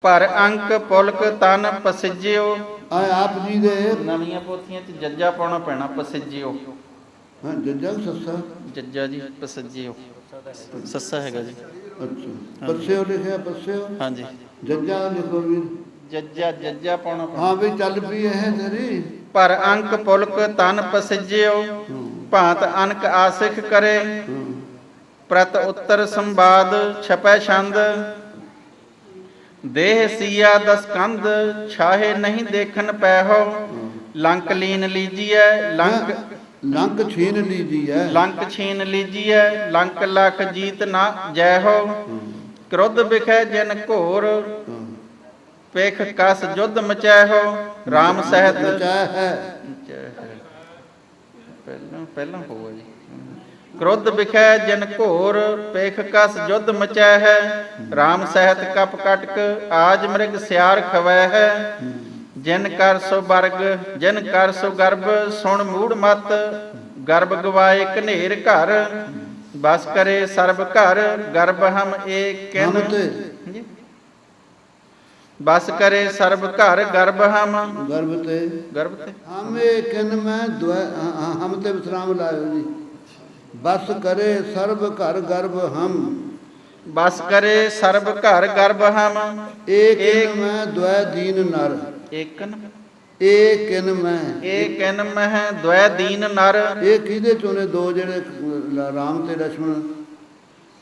ਪਰ ਅੰਕ ਪੁਲਕ ਤਨ ਪਸਿਜਿਓ। ਆ ਆਪ ਜੀ ਦੇ ਨਵੀਆਂ ਪੋਥੀਆਂ ਚ ਜੱਜਾ ਪਾਉਣਾ ਪੈਣਾ, ਪਸਿਜਿਓ। ਹਾਂ ਜੱਜਾ ਸੱਸਾ ਜੱਜਾ ਜੀ ਪਸਿਜਿਓ, ਸੱਸਾ ਹੈਗਾ ਜੀ। ਅੱਛਾ ਪੱਸਿਓ ਲਿਖਿਆ, ਪੱਸਿਓ ਹਾਂਜੀ। ਜੱਜਾ ਲਿਖੋ ਵੀਰ। ਜੱਜਾ ਜੱਜਾ ਪਾਉਣਾ ਪੈਣਾ। ਹਾਂ ਵੀ ਚੱਲ ਪਈ ਇਹ ਤੇਰੀ। ਪਰ ਅੰਕ ਪੁਲਕ ਤਨ ਪਸਿਜਿਓ, ਭਾਂਤ ਅਨਕ ਆਸਿਖ ਕਰੇ। ਪ੍ਰਤ ਉੱਤਰ ਸੰਵਾਦ ਛਪੈ ਛੰਦ, ਦੇਹ ਸੀਆ ਦਸ ਕੰਧ। ਛਾਹੇ ਨਹੀਂ ਦੇਖਣ ਪੈਹੋ, ਲੰਕ ਲੀਨ ਲੀਜੀਐ। ਲੰਕ ਛੀਨ ਲੀਜੀਐ। ਲੰਕ ਛੀਨ ਲੀਜੀਐ। ਲੰਕ ਲਖ ਜੀਤ ਨਾ ਜੈ ਹੋ। ਕ੍ਰੋਧ ਬਿਖੈ ਜਿਨ ਘੋਰ, ਪੇਖ ਕਸ ਜੁਧ ਮਚੈ ਹੋ। ਰਾਮ ਸਹਿਤ ਪਹਿਲਾਂ ਹੋਆ ਜੀ। ਕ੍ਰੋਧ ਬਿਖੈ ਜਿਨ ਘੋਰ, ਪੇਖ ਕਸ ਜੁਧ ਮਚੈ ਹੈ। ਰਾਮ ਸਹਿਤ ਕਪ ਕਟਕ, ਆਜ ਮ੍ਰਿਗ ਸਿਆਰ ਖਵੈ ਹੈ। ਜਿਨ ਕਰ ਸੋ ਬਰਗ, ਜਿਨ ਕਰ ਸੋ ਗਰਭ। ਸੁਣ ਮੂੜ ਮਤ, ਗਰਭ ਗਵਾਏ ਘਨੇਰ ਘਰ। ਬਸ ਕਰੇ ਸਰਬ ਘਰ, ਗਰਭ ਹਮ ਏਕ ਕਿਨ। ਬਸ ਕਰੇ ਸਰਬ ਘਰ, ਗਰਭ ਹਮ। ਗਰਭ ਤੇ ਗਰਭ ਤੇ ਹਮ ਏਕ ਕਿਨ ਮੈਂ ਹਮ ਤੇ ਵਿਸਰਾਮ ਲਾਇਓ ਜੀ। ਬਸ ਕਰੇ ਸਰਬ ਘਰ ਗਰਭ ਹਮ। ਬਸ ਕਰੇ ਸਰਬ ਘਰ ਗਰਭ ਹਮ। ਏਕ ਮੈਂ ਦੁਐ ਦੀਨ ਨਰ। ਏਕਨ ਏਕਿਨ ਮੈਂ, ਏਕਿਨ ਮਹਿ ਦੁਐ ਦੀਨ ਨਰ। ਇਹ ਕਿਹਦੇ ਚੋਂ ਨੇ ਦੋ ਜਿਹੜੇ ਰਾਮ ਤੇ ਲਛਮਣ?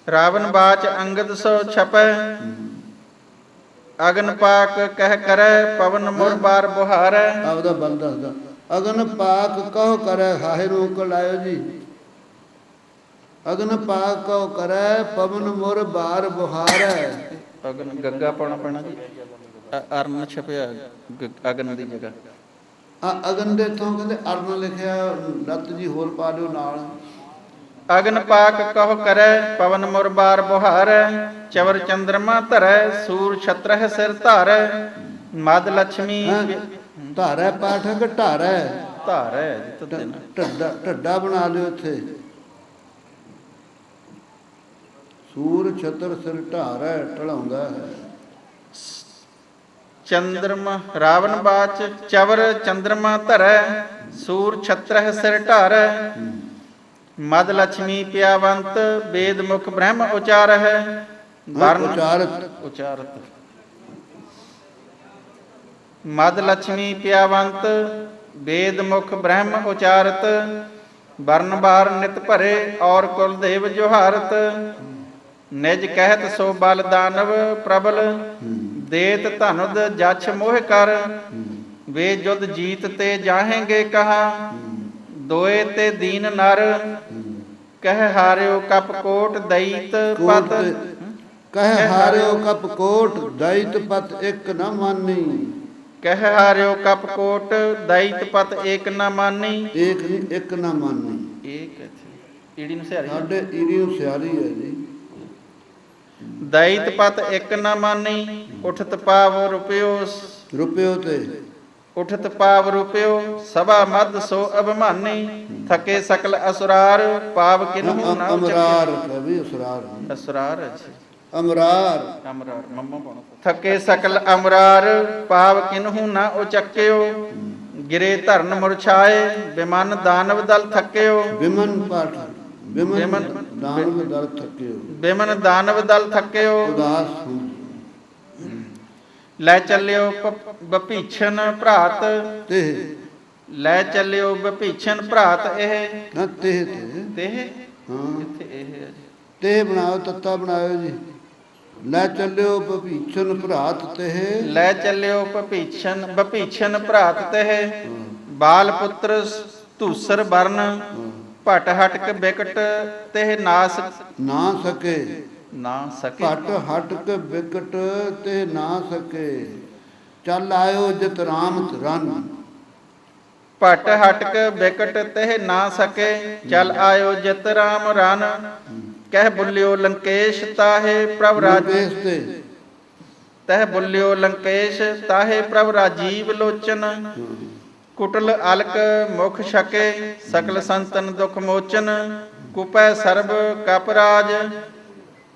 ਰਾਵਣ ਬਾਚ ਅੰਗਦ ਸੋ ਛਪੈ, ਅਗਨ ਪਾਕ ਕਹਿ ਕਰੈ। ਪਵਨ ਮੁਰ ਬਾਰ ਬੁਹਾਰੈ। ਆਪਦਾ ਬਲ ਦੱਸਦਾ। ਅਗਨ ਪਾਕ ਕਹੋ ਕਰੈ, ਹਾਹੇ ਨੂੰ ਉਂਗਲ ਲਾਇਓ ਜੀ। ਅਗਨ ਪਾਕ ਕਹੋ ਕਰੈ, ਪਵਨ ਮੁਰ ਬਾਰ ਬੁਹਾਰੈ। ਅਗਨ ਗੱਗਾ ਪਾਉਣਾ ਪੈਣਾ ਜੀ। ਅਰਨ ਛਪਿਆ ਅਗਨ ਦੀ ਜਗ੍ਹਾ। ਅਗਨ ਦੇ ਤੋਂ ਕਹਿੰਦੇ ਅਰਨ ਲਿਖਿਆ, ਲੱਤ ਜੀ ਹੋਰ ਪਾ ਦਿਓ ਨਾਲ। ਅਗਨ ਪਾਕ ਕਹੋ ਕਰੈ, ਪਵਨ ਮੁਰ ਬਾਰ ਬੁਹਾਰੈ। ਚਵਰ ਚੰਦਰਮਾ ਧਰੈ, ਸੂਰ ਛਤਰਹਿ ਸਿਰ ਧਾਰੈ। ਮਦ ਲక్ష్ਮੀ ਧਾਰੈ ਪਾਠਕ ਢਾਰੈ। ਧਾਰੈ ਢੱਡਾ ਬਣਾ ਲਿਓ ਇੱਥੇ। ਸੂਰ ਛਤਰ ਸਿਰ ਢਾਰੈ, ਢਲਾਉਂਦਾ ਹੈ। ਚੰਦਰਮਾ ਰਾਵਣ ਬਾਚ, ਚਵਰ ਚੰਦਰਮਾ ਧਰੈ। ਸੂਰ ਛਤਰਹਿ ਸਿਰ ਢਾਰੈ। ਮਦ ਲక్ష్ਮੀ ਪਿਆਵੰਤ, ਵੇਦ ਮੁਖ ਬ੍ਰਹਮ ਉਚਾਰਹਿ। ਉਚਾਰਤ ਮਦ ਲక్ష్ਮੀ ਪਿਆਵੰਤ, ਵੇਦ ਮੁਖ ਬ੍ਰਹਮ ਉਚਾਰਤ। ਵਰਨ ਬਾਰ ਨਿਤ ਭਰੇ, ਔਰ ਕੁਲ ਦੇਵ ਜੁਹਾਰਤ। ਨਿਜ ਕਹਿਤ ਸੋ ਬਲ ਦਾਨਵ ਪ੍ਰਬਲ, ਦੇਤ ਧਨੁਦ ਜਛ ਮੋਹ ਕਰ। ਵੇ ਜੁਦ ਜੀਤ ਤੇ ਜਾਹੇਂਗੇ ਕਹਾ, ਦੋਏ ਤੇ ਦੀਨ ਨਰ। ਕਹਿ ਹਾਰਿਓ ਕਪ ਕੋਟ ਦਈਤ ਪਤ। ਕਹਿ ਹਾਰਿਓ ਕਪ ਕੋਟ ਦਈਤ ਪਤ ਇੱਕ ਨਾ ਮਾਨੀ। ਕਹਿ ਹਾਰਿਓ ਕਪ ਕੋਟ ਦਈਤ ਪਤ ਏਕ ਨਾ ਮਾਨੀ। ਏਕ ਨਹੀਂ, ਇੱਕ ਨਾ ਮਾਨੀ। ਏਕ ਈੜੀ ਨੂੰ ਸਿਆਰੀ, ਸਾਡੇ ਈੜੀ ਨੂੰ ਸਿਆਰੀ ਹੈ ਜੀ। ਦਈਤ ਪਤ ਇੱਕ ਨਾ ਮਾਨੀ। ਉਠਤ ਪਾਵ ਰੁਪਿਓ, ਰੁਪਿਓ ਤੇ ਉਠਤ ਪਾਵ ਰੁਪਿਓ। ਸਭਾ ਮਦ ਸੋ ਅਭਿਮਾਨੀ। ਥਕੇ ਸਕਲ ਅਸੁਰਾਰ, ਪਾਵ ਕਿਨਹੂ ਨਾ ਅਮਰਾਰ ਕਵੀ ਅਸਰਾਰ। ਅਸੁਰਾਰ ਅੱਛਾ। ਅਮਰਾਰ ਅਮਰਾਰ ਮੰਮਾ ਪਾਉਣਾ। ਥਕੇ ਸਕਲ ਅਮਰਾਰ, ਪਾਵ ਕਿਨਹੂ ਨਾ ਉਚਕਿਓ। ਗਿਰੇ ਧਰਨ ਮੁਰਛਾਏ, ਬਿਮਨ ਦਾਨਵ ਦਲ ਥਕਿਓ। ਬਿਮਨ ਪਾਠ ਬਿਮਨ ਦਾਨਵ ਦਲ ਥਕਿਓ। ਬਿਮਨ ਦਾਨਵ ਦਲ ਥਕਿਓ। ਉਦਾਸ ਲੈ ਚੱਲਿਓ ਬਭੀਛਨ ਭਰਾਤ। ਤੇ ਲੈ ਚੱਲਿਓ ਬਭੀਛਨ ਭਰਾਤ। ਇਹ ਨਾ ਤੇ ਤੇ ਹਾਂ ਇੱਥੇ ਇਹ ਹੈ ਜੀ। ਤੇ ਬਣਾਓ, ਤੱਤਾ ਬਣਾਇਓ ਜੀ। ਲੈ ਚੱਲਿਓ ਬਭੀਛਨ ਭਰਾਤ ਤੇ। ਲੈ ਚੱਲਿਓ ਬਭੀਛਨ ਭਰਾਤ ਤੇ। ਬਾਲ ਪੁੱਤਰ ਧੂਸਰ ਬਰਨ, ਭਟ ਹਟਕ ਬਿਕਟ ਤੇ ਨਾਸ ਨਾ ਸਕੇ। ਨਾ ਸਕੇ ਭਟ ਹਟਕ ਬਿਕਟ ਤੇ ਨਾ ਸਕੇ। ਚੱਲ ਆਇਓ ਜਿਤ ਰਾਮ ਰਨ। ਭਟ ਹਟਕ ਬਿਕਟ ਤੇ ਨਾ ਸਕੇ। ਚੱਲ ਆਇਓ ਜਿਤ ਰਾਮ ਰਨ। ਕਹਿ ਬੁਲਿਓ ਲੰਕੇਸ਼, ਤਾਹੇ ਪ੍ਰਭ ਰਾਜੇਸ਼ ਤੇ। ਤਹਿ ਬੁਲਿਓ ਲੰਕੇਸ਼, ਤਾਹੇ ਪ੍ਰਭ ਰਾਜੀਵ ਲੋਚਨ। ਕੁਟਲ ਅਲਕ ਮੁਖ ਛਕੇ, ਸਕਲ ਸੰਤਨ ਦੁਖ ਮੋਚਨ। ਕੁਪੈ ਸਰਬ ਕਪ ਰਾਜ।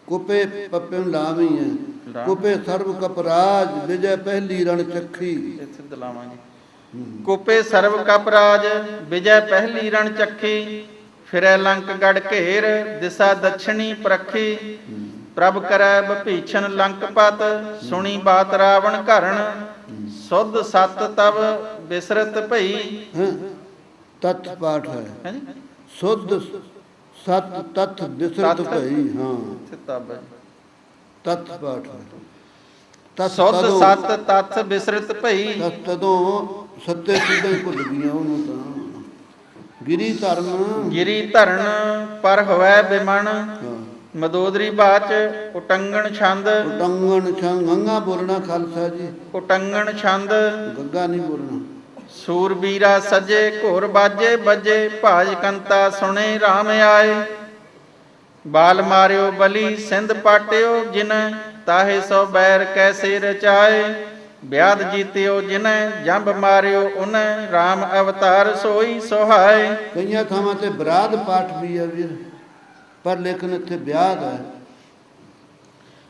ਕੁਪੇ ਪੱਪੇ ਨੂੰ ਲਾਵੀ ਹੈ। ਰਾਮ ਕੁਪੇ ਸਰਬ ਕਪਰਾਜ ਵਿਜੈ ਪਹਿਲੀ ਰਣ ਚੱਖੀ। ਇੱਥੇ ਦਲਾਵਾਂਗੇ। ਕੋਪੇ ਸਰਬ ਕਪ ਰਾਜ ਵਿਜੈ ਪਹਿਲੀ ਰਣ ਚੱਖੀ। ਫਿਰੈ ਲੰਕ ਗੜ ਘੇਰ ਦਿਸਾ ਦਛਣੀ ਪ੍ਰਖੀ। ਪ੍ਰਭ ਕਰੈ ਬਭੀਛਨ ਲੰਕਪਤ ਸੁਣੀ ਬਾਤ ਰਾਵਣ ਘਰਣ। ਸੁਧ ਸਤ ਤਬ ਬਿਸਰਤ ਭਈ। ਹੈਂ? ਤਤ ਪਾਠ ਹੈ, ਹਾਂਜੀ ਸੁਧ ਸਤ ਤਤ ਬਿਸਰਤ ਤਤ। ਭਈ। ਹਾਂ, ਇੱਥੇ ਤਬ ਹੈ। ਤਤ ਪਾਠ ਹੈ। ਤਤ ਸੁਧ ਤਦੋਂ- ਸਤ ਤਥ ਬਿਸਰਤ ਭਈ। ਤਤ ਤਦੋਂ ਸੱਤੇ ਸਿੱਧਾਂ ਹੀ ਭੁੱਲ ਗਈਆਂ ਉਹਨੂੰ ਤਾਂ। ਗਿਰੀ ਧਰਮ ਗਿਰੀ ਧਰਨ ਪਰ ਹੋਵੈ ਬਿਮਨ। ਹਾਂ, ਮਦੋਦਰੀ ਬਾਚ ਉਟੰਗਣ ਛੰਦ। ਉਟੰਗਣ ਛੰਗ ਗੰਗਾ ਬੋਲਣਾ ਖਾਲਸਾ ਜੀ, ਉਟੰਗਣ ਛੰਦ ਗੱਗਾ ਨਹੀਂ ਬੋਲਣਾ। ਸੂਰਬੀਰਾ ਸਜੇ ਘੋਰ ਬਾਜੇ ਬੱਜੇ। ਭਾਜ ਕੰਤਾ ਸੁਣੇ RAM ਆਏ। ਬਾਲ ਮਾਰਿਓ ਬਲੀ ਸਿੰਧ ਪਾਟਿਓ ਜਿਨੈ। ਤਾਹੇ ਸੋ ਬੈਰ ਕੈਸੇ ਰਚਾਏ। ਵਿਆਦ ਜੀਤਿਓ ਜਿਨੈ ਜੰਬ ਮਾਰਿਓ ਉਨੈ। RAM ਅਵਤਾਰ ਸੋਈ ਸੁਹਾਏ। ਕਈਆਂ ਥਾਵਾਂ ਤੇ ਬਰਾਦ ਪਾਠ ਵੀ ਹੈ ਵੀਰ, ਪਰ ਲੇਕਿਨ ਇੱਥੇ ਵਿਆਦ ਹੈ।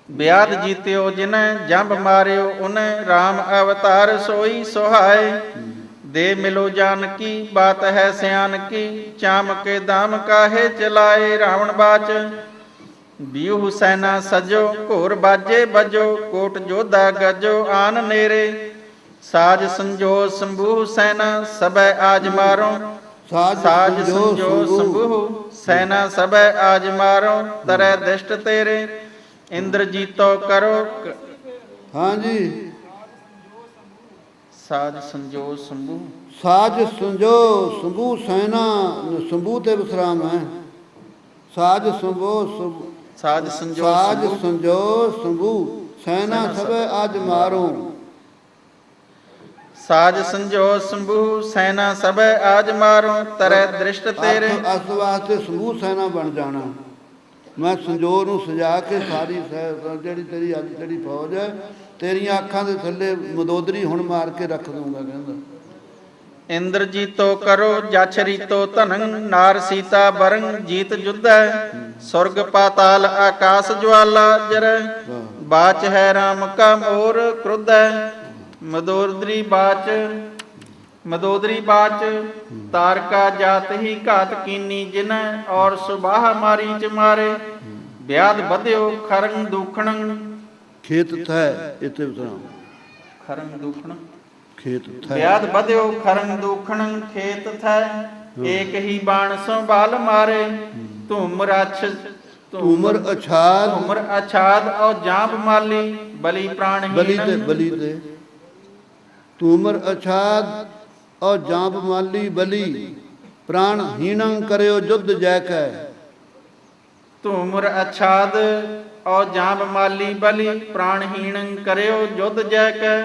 ਵਿਆਦ ਜੀਤਿਓ ਜਿਨੈ ਜੰਬ ਮਾਰਿਓ ਉਨੈ। RAM ਅਵਤਾਰ ਸੋਈ ਸੁਹਾਏ। ਦੇ ਮਿਲੋ ਜਾਨਕੀ ਬਾਤ ਹੈ ਸਿਆਨਕੀ। ਚਾਮ ਕੇ ਦਾਮ ਕਾਹੇ ਚਲਾਏ। ਰਾਵਣ ਬਾਚ ਬਿਉ ਹੁਸੈਨਾ ਸਜੋ। ਘੋਰ ਬਾਜੇ ਬਜੋ ਕੋਟ ਜੋਧਾ ਗਜੋ ਆਨ ਨੇਰੇ। ਸਾਜ ਸੰਜੋ ਸੰਭੂ ਹੁਸੈਨਾ ਸਭੈ ਆਜ ਮਾਰੋ। ਸਾਜ ਸੰਜੋ ਸੰਭੂ ਸੈਨਾ ਸਭੈ ਆਜ ਮਾਰੋ। ਤਰੈ ਦਿਸ਼ਟ ਤੇਰੇ ਇੰਦਰ ਜੀਤੋ ਕਰੋ। ਹਾਂਜੀ, ਸਾਜ ਸੰਜੋ ਸੰਭੂ ਸਾਜ ਸੰਜੋ ਸੰਭੂ ਸੈਨਾ। ਸੰਭੂ ਤੇ ਵਿਸਰਾਮ ਹੈ। ਸਾਜ ਸੰਭੋ ਸਾਜ ਸੰਜੋ ਸਾਜ ਸੰਭੂ ਸੰਜੋ ਸੰਭੂ ਸੈਨਾ ਸਭੈ ਆਜ ਮਾਰੋ। ਸਾਜ ਸੰਜੋ ਸੰਭੂ ਸੈਨਾ ਸਭੈ ਆਜ ਮਾਰੋ। ਤਰੈ ਦ੍ਰਿਸ਼ਟ ਤੇਰੇ ਅਸ ਵਾਸਤੇ ਸੰਭੂ ਸੈਨਾ ਬਣ ਜਾਣਾ। ਮੈਂ ਸੰਜੋ ਨੂੰ ਸਜਾ ਕੇ ਸਾਰੀ ਜਿਹੜੀ ਤੇਰੀ ਅੱਜ ਜਿਹੜੀ ਫੌਜ ਹੈ, ਤੇਰੀਆਂ ਅੱਖਾਂ ਦੇ ਥੱਲੇ ਮਦੋਦਰੀ ਹੁਣ ਮਾਰ ਕੇ ਰੱਖ ਦੂੰਗਾ। ਕਹਿੰਦਾ ਇੰਦਰ ਜੀਤੋ ਕਰੋ ਜਛ ਰੀਤੋ ਧਨੰ। ਨਾਰ ਸੀਤਾ ਬਰੰ ਜੀਤ ਜੁਧੈ। ਸੁਰਗ ਪਾਤਾਲ ਆਕਾਸ ਜਵਾਲਾ ਜਰੈ। ਬਾਚ ਹੈ RAM ਕਾ ਮੋਰ ਕ੍ਰੋਧੈ। ਮਦੋਦਰੀ ਬਾਚ ਤਾਰਕਾ ਜਾਤ ਹੀ ਘਾਤ ਕੀਨੀ ਜਿਨੈ। ਔਰ ਸੁਬਾਹ ਮਾਰੀ ਚ ਮਾਰੇ। ਵਿਆਦ ਵਧਿਓ ਖਰੰ ਦੂਖਣੰ। ਖੇਤ ਥੈ ਇੱਥੇ ਵਿਸਰਾਮ। ਖਰੰ ਦੂਖਣੰ ਖੇਤ ਥੈ ਵਿਆਦ ਵਧਿਓ ਖਰੰ ਦੂਖਣੰ ਖੇਤ ਥੈ। ਏਕ ਹੀ ਬਾਣ ਸੋ ਬਾਲ ਮਾਰੇ। ਧੂਮ ਰਛ ਧੂਮਰ ਅਛਾਦ ਧੂਮਰ ਅਛਾਦ ਔ ਜਾਂਬ ਮਾਲੀ। ਬਲੀ ਪ੍ਰਾਣਹੀਣ ਬਲੀ ਤੇ ਧੂਮਰ ਅਛਾਦ ਔ ਜਾਂਬ ਮਾਲੀ ਬਲੀ। ਪ੍ਰਾਣ ਹੀਣੰ ਕਰਿਓ ਜੁਧ ਜੈ ਕੈ। ਧੂਮਰ ਅਛਾਦ ਔ ਜਾਂਬ ਮਾਲੀ ਬਲੀ। ਪ੍ਰਾਣਹੀਣ ਕਰਿਓ ਜੁਧ ਜੈ ਕੈ।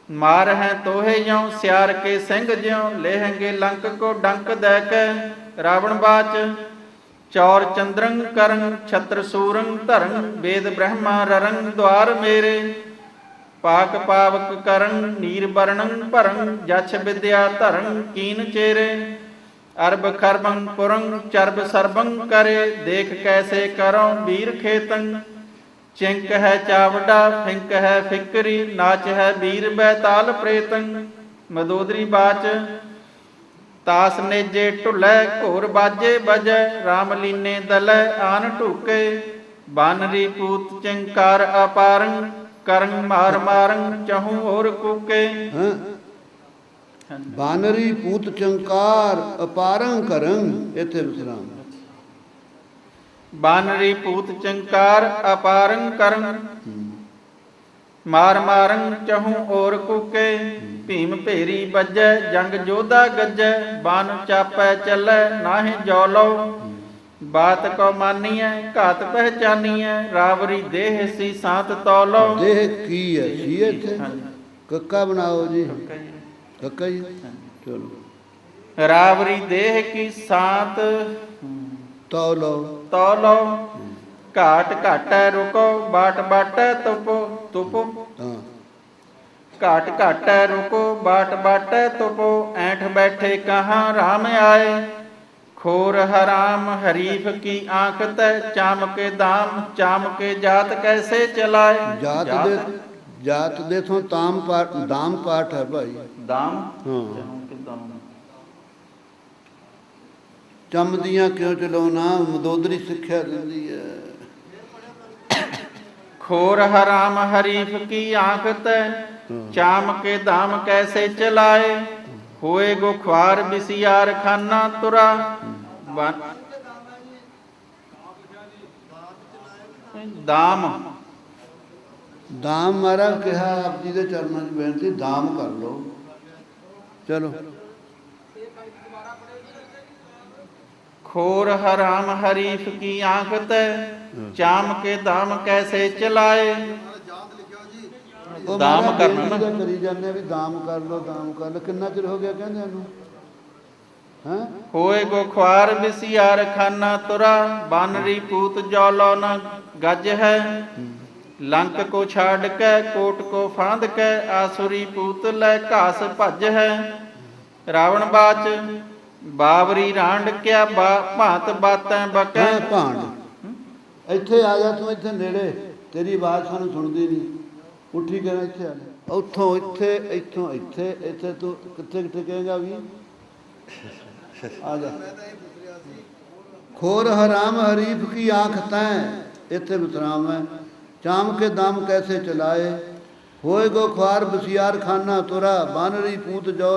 ਮਾਰ ਹੈ ਤੋਹੇ ਜਿਉ ਸਿਆਰ ਕੇ ਸਿੰਘ ਜਿਉ। ਲੇਹੰਗੇ ਲੰਕ ਕੋ ਡੰਕ ਦੈ ਕੈ। ਰਾਵਣ ਬਾਚ ਚੌਰ ਚੰਦਰੰ ਕਰੰ ਛਤਰ ਸੂਰੰ ਧਰੰ। ਵੇਦ ਬ੍ਰਹਮਾ ਰਰੰ ਦੁਆਰ ਮੇਰੇ। ਪਾਕ ਪਾਵਕ ਕਰੰ ਨੀਰ ਬਰਣੰ ਭਰੰ। ਜਛ ਵਿਦਿਆ ਧਰੰ ਕੀਨ ਚੇਰੇ। ਅਰਬ ਖਰਬੰ ਪੁਰੰ ਚਰਬ ਸਰਬੰ ਕਰੇ। ਦੇਖ ਕੈਸੇ ਕਰੋ ਵੀਰ ਖੇਤੰ। ਚਿੰਕ ਹੈ ਚਾਵੜਾ ਫਿੰਕ ਹੈ ਫਿਕਰੀ। ਨਾਚ ਹੈ ਵੀਰ ਬੈਤਾਲ ਪ੍ਰੇਤੰ। ਮਦੋਦਰੀ ਬਾਚ ਤਾਸ ਨੇਜੇ ਢੁੱਲੈ ਘੋਰ ਬਾਜੇ ਬਜੈ। RAM ਲੀਨੇ ਦਲੈ ਆਨ ਢੂਕੇ। ਬਾਨਰੀ ਪੂਤ ਚਿੰਕਾਰ ਅਪਾਰੰ। ਕਰੰ ਮਾਰ ਮਾਰੰ ਚਹੂ ਹੋਰ ਕੂਕੇ। ਬਾਨਰੀ ਪੂਤ ਚੰਕਾਰ ਅਪਾਰੰ ਕਰੰ ਇੱਥੇ ਵਿਸਰਾਮ। ਬਾਨਰੀ ਪੂਤ ਚੰਕਾਰ ਅਪਾਰੰ ਕਰੰ। ਮਾਰ ਮਾਰੰ ਚਹੂ ਔਰ ਕੂਕੇ। ਭੀਮ ਭੇਰੀ ਬੱਜੈ ਜੰਗ ਜੋਧਾ ਗੱਜੈ। ਬਨ ਚਾਪੈ ਚੱਲੈ ਨਾਹਿ ਜੋ ਲਓ। ਬਾਤ ਕੋ ਮਾਨੀਐ ਘਾਤ ਪਹਿਚਾਨੀਐ। ਰਾਵਰੀ ਦੇਹ ਸੀ ਸਾਤ ਤੌਲੋ। ਦੇਹ ਕੀ ਹੈ ਸੀ ਇੱਥੇ ਕੱਕਾ ਬਣਾਓ ਜੀ। ਕੱਕਾ ਜੀ ਚਲੋ। ਰਾਵਰੀ ਦੇਹ ਕੀ ਸਾਤ ਤੌਲੋ। ਘਾਟ ਘਾਟੈ ਰੁਕੋ ਬਾਟ ਬਾਟੈ ਤੁਪੋ। ਹਾਂ, ਘਾਟ ਘਾਟੈ ਰੁਕੋ ਬਾਟ ਬਾਟੈ ਤੁਪੋ। ਐਂਠ ਬੈਠੇ ਕਹਾਂ RAM ਆਏ। खोर हराम हरीफ की आंख तय, चाम के दाम चाम के जात कैसे चलाए। ਜਾਤ ਦੇ ਤੋਂ ਦਾਮ ਪਾਠ ਹੈ ਭਾਈ। दाम ਹਾਂ। चाम के दाम। ਚੰਮਦੀਆਂ ਕਿਉਂ ਚਲਾਉਣਾ, ਮਦੋਦਰੀ ਸਿੱਖਿਆ ਦਿੰਦੀ ਹੈ। खोर हराम हरीफ की आंख तय, चाम के दाम कैसे चलाए। होए गो ख्वार बिसियार खाना तुरा। दाम ਦਾਮ ਮਹਾਰਾਜ ਕਿਹਾ, ਆਪ ਜੀ ਦੇ ਚਰਨਾਂ 'ਚ ਬੇਨਤੀ, ਦਾਮ ਕਰ ਲਓ। ਚਲੋ। खोर हराम हरीफ की आंख तय, चाम के दाम कैसे चलाए। ਉਹ ਦਾਮ ਮਹਾਰਾਜ ਕਰਨਾ ਬੇਨਤੀ ਨਾ। ਤਾਂ ਕਰੀ ਜਾਂਦੇ ਆ ਵੀ ਦਾਮ ਕਰ ਲਓ, ਦਾਮ ਕਰ ਲਓ। ਕਿੰਨਾ ਚਿਰ ਹੋ ਗਿਆ ਕਹਿੰਦੇ ਇਹਨੂੰ, ਹੈਂ? होए गो ख्वार बिसियार खाना तुरा। बानरी पूत जौलो न गज है। लंक को छाड़ के कोट को फांद के, आसुरी पूत लै घास भज है। रावण बाच बावरी रांड क्या भांत बातें बकै। ਹੈਂ ਭਾਂਡ। ਇੱਥੇ ਆ ਜਾ ਤੂੰ, ਇੱਥੇ ਨੇੜੇ, ਤੇਰੀ ਆਵਾਜ਼ ਸਾਨੂੰ ਸੁਣਦੀ ਨਹੀਂ। ਉੱਠੀ ਕਹਿਣਾ ਇੱਥੇ ਆ ਜਾ। ਉੱਥੋਂ ਇੱਥੇ, ਇੱਥੋਂ ਇੱਥੇ, ਇੱਥੇ ਤੂੰ ਕਿੱਥੇ ਕਿੱਥੇ ਕਹੇਗਾ ਵੀ, ਆ ਜਾ। ਖੋਰ ਹਰਾਮ ਹਰੀਫ ਕੀ ਆਂਖ ਤੈਂ, ਇੱਥੇ ਵਿਸਰਾਮ ਹੈ। ਚਾਮ ਕੇ ਦਾਮ ਕੈਸੇ ਚਲਾਏ। ਹੋਏ ਗੋ ख्वार बसियार खाना तुरा। बानरी पूत जो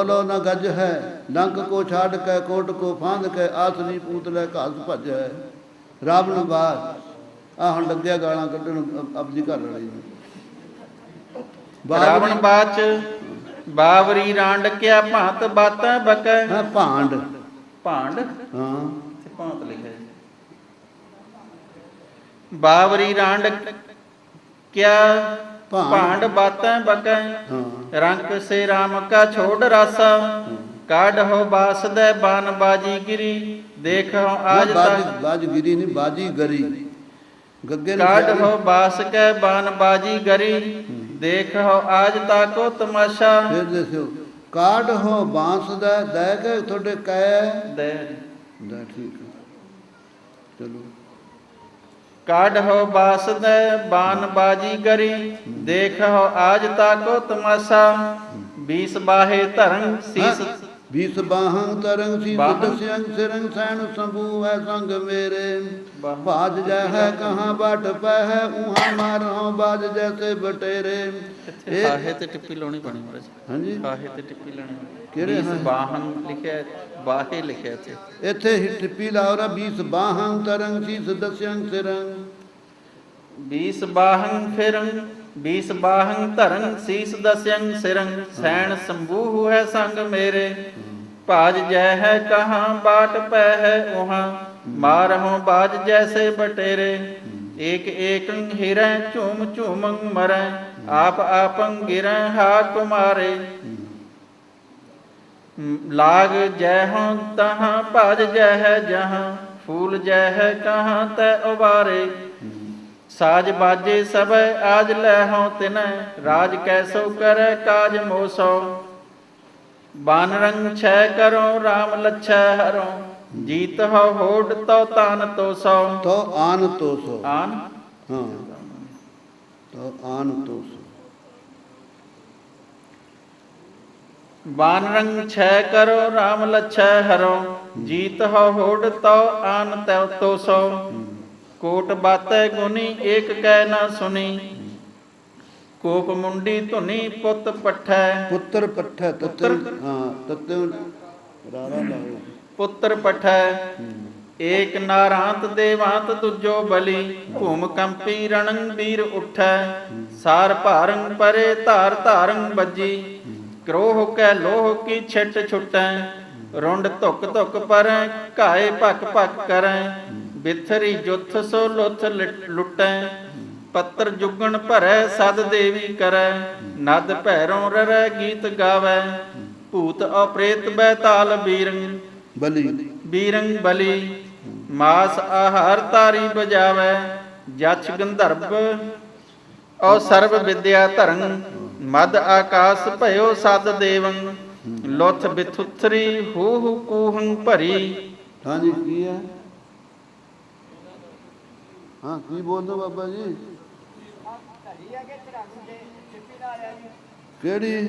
लो न गज है। लंक को छाड़ के कोट को फांद के, आसरी पूत ले घास भज है। रावण बाज आ ਹੁਣ ਲੱਗਿਆ ਗਾਲਾਂ ਕੱਢਣ ਆਪਦੀ ਘਰ ਵਾਲੀ ਨੂੰ। ਰਾਵਣ ਬਾਚ ਬਾਵਰੀ ਰਾਂਡ ਕਿਆ ਭਾਂਤ ਬਾਤਾਂ ਬਕੈ। ਹਾਂ ਭਾਂਡ। ਭਾਂਡ ਹਾਂ ਤੇ ਭਾਂਤ ਲਿਖਿਆ ਜੀ। ਬਾਵਰੀ ਰਾਂਡ ਕਿਆ ਭਾਂਡ ਬਾਤਾਂ ਬਕੈ। ਹਾਂ। रंक से राम का छोड़ रासा। काढ़ हो बास दे बान बाजी गिरी। देख हो आज बाजगिरी नहीं, बाजी गरी। गग्गे काढ़ हो बास के बान बाजी गरी। देख हो आज ताको तमाशा। फिर देखो, काढ़ हो बांस दा दे के थोड़े कह दे दा, ठीक है। चलो। काढ़ हो बास दे बान बाजी गरी। देख हो आज ताको तमाशा। 20 बाहे तरंग शीस। 20 बाहं तरंग शीस बाहं। दस्यंग सिरंग सैन संभू है संग मेरे। बाहं। बाज जय है कहाँ बाट पै है, उहाँ मारो बाज जैसे बटेरे। ਆਹੇ ਤੇ ਟਿੱਪੀ ਲਾਉਣੀ ਪੈਣੀ ਮਹਾਰਾਜ। ਹਾਂਜੀ। ਆਹੇ ਤੇ ਟਿੱਪੀ ਲਾਉਣੀ। ਕਿਹੜੇ ਇਸ ਬਾਹਨ ਲਿਖਿਆ, ਬਾਹੇ ਲਿਖਿਆ ਇੱਥੇ। ਇੱਥੇ ਹੀ ਟਿੱਪੀ ਲਾਓ ਨਾ। 20 ਬਾਹੰ ਤਰੰਗ ਸੀਸ ਦਸਿਅੰਗ ਸਿਰੰਗ। 20 ਬਾਹੰ ਫਿਰੰਗ 20 ਬਾਹੰ ਧਰੰਗ ਸੀਸ ਦਸਿਅੰਗ ਸਿਰੰਗ। ਸੈਣ ਸੰਭੂ ਹੈ ਸੰਗ ਮੇਰੇ। ਭਾਜ ਜੈ ਹੈ ਕਹਾਂ ਬਾਟ ਪੈ ਹੈ ਉਹਾਂ। ਮਾਰਹੁ ਬਾਜ ਜੈਸੇ ਬਟੇਰੇ। ਏਕ ਏਕੰ ਹਿਰੈ ਝੂਮ ਝੂਮੰ ਮਰੈ। आप आपं गिरं हा कुमारे। लाग जय हों तहाँ भज जय है जहाँ। फूल जय है कहाँ तय उबारे। साज बाजे सब आज लै हों तिनय। राज कैसो करे काज मोसो। बान रंग छय करो राम लच्छय हरो। जीत हो होड तो तान तो सो। तो आन तो सो। आन हाँ, तो आन तो सो। बान रंग छय करो राम लच्छय हरो। जीत हो होड तो आन तो सो। कोट बातै गुनी एक कै न सुनी। कोप मुंडी धुनी पुत पठै। पुत्र पठै तत्ते। हाँ तत्ते रारा लाओ। पुत्र पठै एक नारांत देवांत दुजो बलि। भूम कंपी रणं वीर उठै। सार भारंग परे धार धारंग बजी। क्रोह कै लोह की छिट छुटै। रुंड धुक धुक परैं घाए भक भक करैं। बिथरी जुथ सो लुथ लुटै। पत्र जुगण भरै सद देवी करै। नद भैरों ररै गीत गावै। भूत अप्रेत बैताल बीरंग बलि बीरंग बलि। मास आहार तारी बजावै। जछ गंधर्व औ सर्व विद्या धरंग। मद आकाश भयो सद देवं। ਲੁੱਥ ਬਿਥੁਥਰੀ ਹੂ ਕੂਹੰ ਭਰੀ। ਹਾਂਜੀ ਕੀ ਹੈ? ਹਾਂ ਕੀ ਬੋਲਦੇ ਬਾਬਾ ਜੀ? ਕਿਹੜੀ?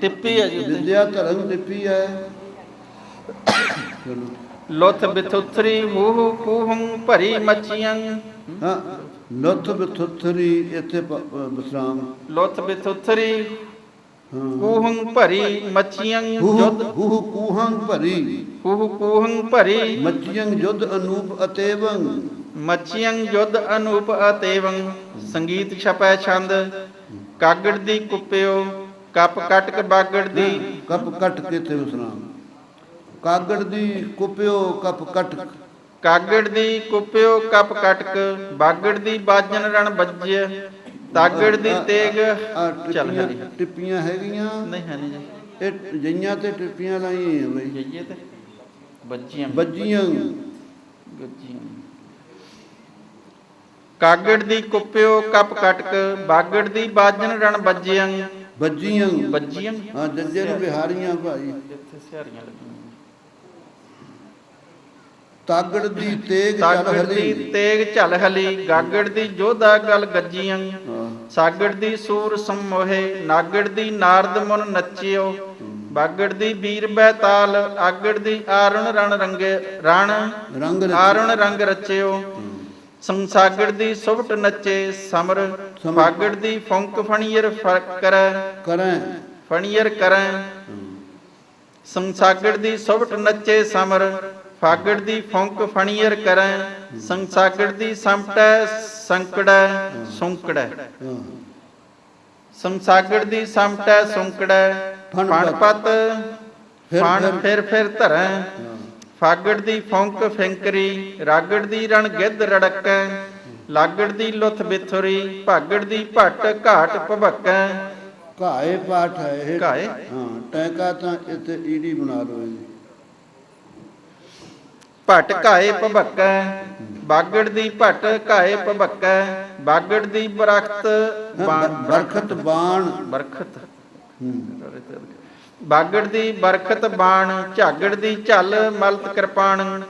ਟਿੱਪੀ ਹੈ ਜੀ ਉੱਤੇ। ਵਿਦਿਆ ਧਰਮ ਟਿੱਪੀ ਹੈ। ਚਲੋ ਲੁੱਥ ਬਿਥੁਥਰੀ ਹੂ ਕੂਹੰ ਭਰੀ ਮੱਛੀਆਂ। ਹਾਂ ਲੁੱਥ ਬਥੁਥਰੀ ਇੱਥੇ ਵਿਸਰਾਮ। ਲੁੱਥ ਬਿਥੁਥਰੀ ਹਾਂ ਕੂਹੰ ਭਰੀ ਮੱਛੀਆਂ ਜੁਦ। ਹੂ ਕੂਹੰ ਭਰੀ ਹੂ ਕੂਹੰ ਭਰੀ ਮੱਛੀਆਂ ਜੁਦ ਅਨੂਪ ਅਤੇਵੰ। ਮੱਛੀਆਂ ਯੁੱਧ ਅਨੂਪ ਅਤੇਵੰ। ਸੰਗੀਤ ਛਪੈ ਛੰਦ ਕਾਗੜ ਦੀ ਕੁੱਪਿਓ ਕੱਪ ਕਟਕ ਬਾਗੜ ਦੀ। ਕੱਪ ਕੱਟ ਕੇ ਤੇ ਵਿਸਰਾਮ। ਕਾਗੜ ਦੀ ਕੁੱਪਿਓ ਕੱਪ ਕੱਟ। ਕਾਗੜ ਦੀ ਕੁੱਪਿਓ ਕੱਪ ਕਟਕ ਬਾਗੜ ਦੀ ਬਾਜਨ ਰਣ ਬੱਜਿਆ। ਤਾਗੜ ਦੀ ਤੇਗ ਚੱਲ ਹਲੀ। ਟਿੱਪੀਆਂ ਹੈਗੀਆਂ ਨਹੀਂ ਹੈ ਨਹੀਂ ਜੀ। ਇਹ ਜਈਆਂ ਤੇ ਟਿੱਪੀਆਂ ਲਾਈਆਂ ਬਈ। ਜਈਏ ਤੇ ਬੱਜੀਆਂ ਬੱਜੀਆਂ ਗੱਜੀਆਂ। ਕਾਗੜ ਦੀ ਕੁੱਪਿਓ ਕੱਪ ਕਟਕ ਬਾਗੜ ਦੀ ਬਾਜਨ ਰਣ ਬੱਜਿਆਂ। ਬੱਜੀਆਂ ਬੱਜੀਆਂ ਹਾਂ ਜੱਜੇ ਨੂੰ ਬਿਹਾਰੀਆਂ ਭਾਈ। ਜਿੱਥੇ ਸਿਹਾਰੀਆਂ ਲੱਗੀਆਂ। ਤਾਗੜ ਦੀ ਤੇਗ ਚੱਲ ਤਾਗੜ ਹਲੀ। ਦੀ ਤੇਗ ਝਲ ਹਲੀ ਗਾਗੜ ਦੀ ਜੋਧਾ ਗਲ ਗੱਜੀਆਂ। ਹਾਂ ਸਾਗੜ ਦੀ ਸੂਰ ਸਮੋਹੇ ਨਾਗੜ ਦੀ ਨਾਰਦ ਮੁਨ ਨੱਚਿਓ। ਬਾਗੜ ਦੀ ਵੀਰ ਬੈਤਾਲ ਆਗੜ ਦੀ ਆਰਣ ਰਣ ਰੰਗੇ ਰਣ ਰੰਗ ਆਰਣ ਰੰਗ ਰਚਿਓ। ਸੰਸਾਗੜ ਦੀ ਸੁਭਟ ਨੱਚੇ ਸਮਰ ਫਾਗੜ ਦੀ ਫੌਂਕ ਫਣੀਰ ਕਰੈ ਕਰੈ ਫਣੀਰ ਕਰੈ। ਸੰਸਾਗੜ ਦੀ ਸੁਭਟ ਨੱਚੇ ਸਮਰ ਫਾਗੜ ਦੀ ਫੌਂਕ ਫਣੀਰ ਕਰੈ। ਸੰਸਾਗੜ ਦੀ ਸੰਪਟੈ ਸੰਕੜੈ ਸੁੰਕੜੈ। ਸੰਸਾਗੜ ਦੀ ਸੰਪਟੈ ਸੁੰਕੜੈ ਫਣਪਤ ਫਣ ਫਿਰ ਧਰੈ। ਫਾਗੜ ਦੀ ਫੌਂਕ ਫਿੰਕਰੀ ਰਾਗੜ ਦੀ ਰਣ ਗਿੱਧ ਰੜਕੈ। ਲਾਗੜ ਦੀ ਲੁੱਥ ਬਿਥੁਰੀ ਭਾਗੜ ਦੀ ਭੱਟ ਘਾਟ ਭਬਕੈ। ਘਾਏ ਪਾਠ ਹੈ ਇਹ। ਘਾਏ ਹਾਂ ਟੈਂਕਾ ਤਾਂ ਇੱਥੇ ਈੜੀ ਬਣਾ ਲਓ ਇਹਦੀ। ਭੱਟ ਘਾਏ ਭਬਕੈ ਬਾਗੜ ਦੀ ਭੱਟ ਘਾਏ ਭਬਕੈ। ਬਾਗੜ ਦੀ ਬਰਖਤ ਬਰਖਤ ਬਾਣ ਬਰਖਤ ਬਾਗੜ ਦੀ ਬਰਖਤ ਬਾਣ ਝਾਗੜ ਦੀ ਝਲ ਮਲਤ ਕਿਰਪਾਣ।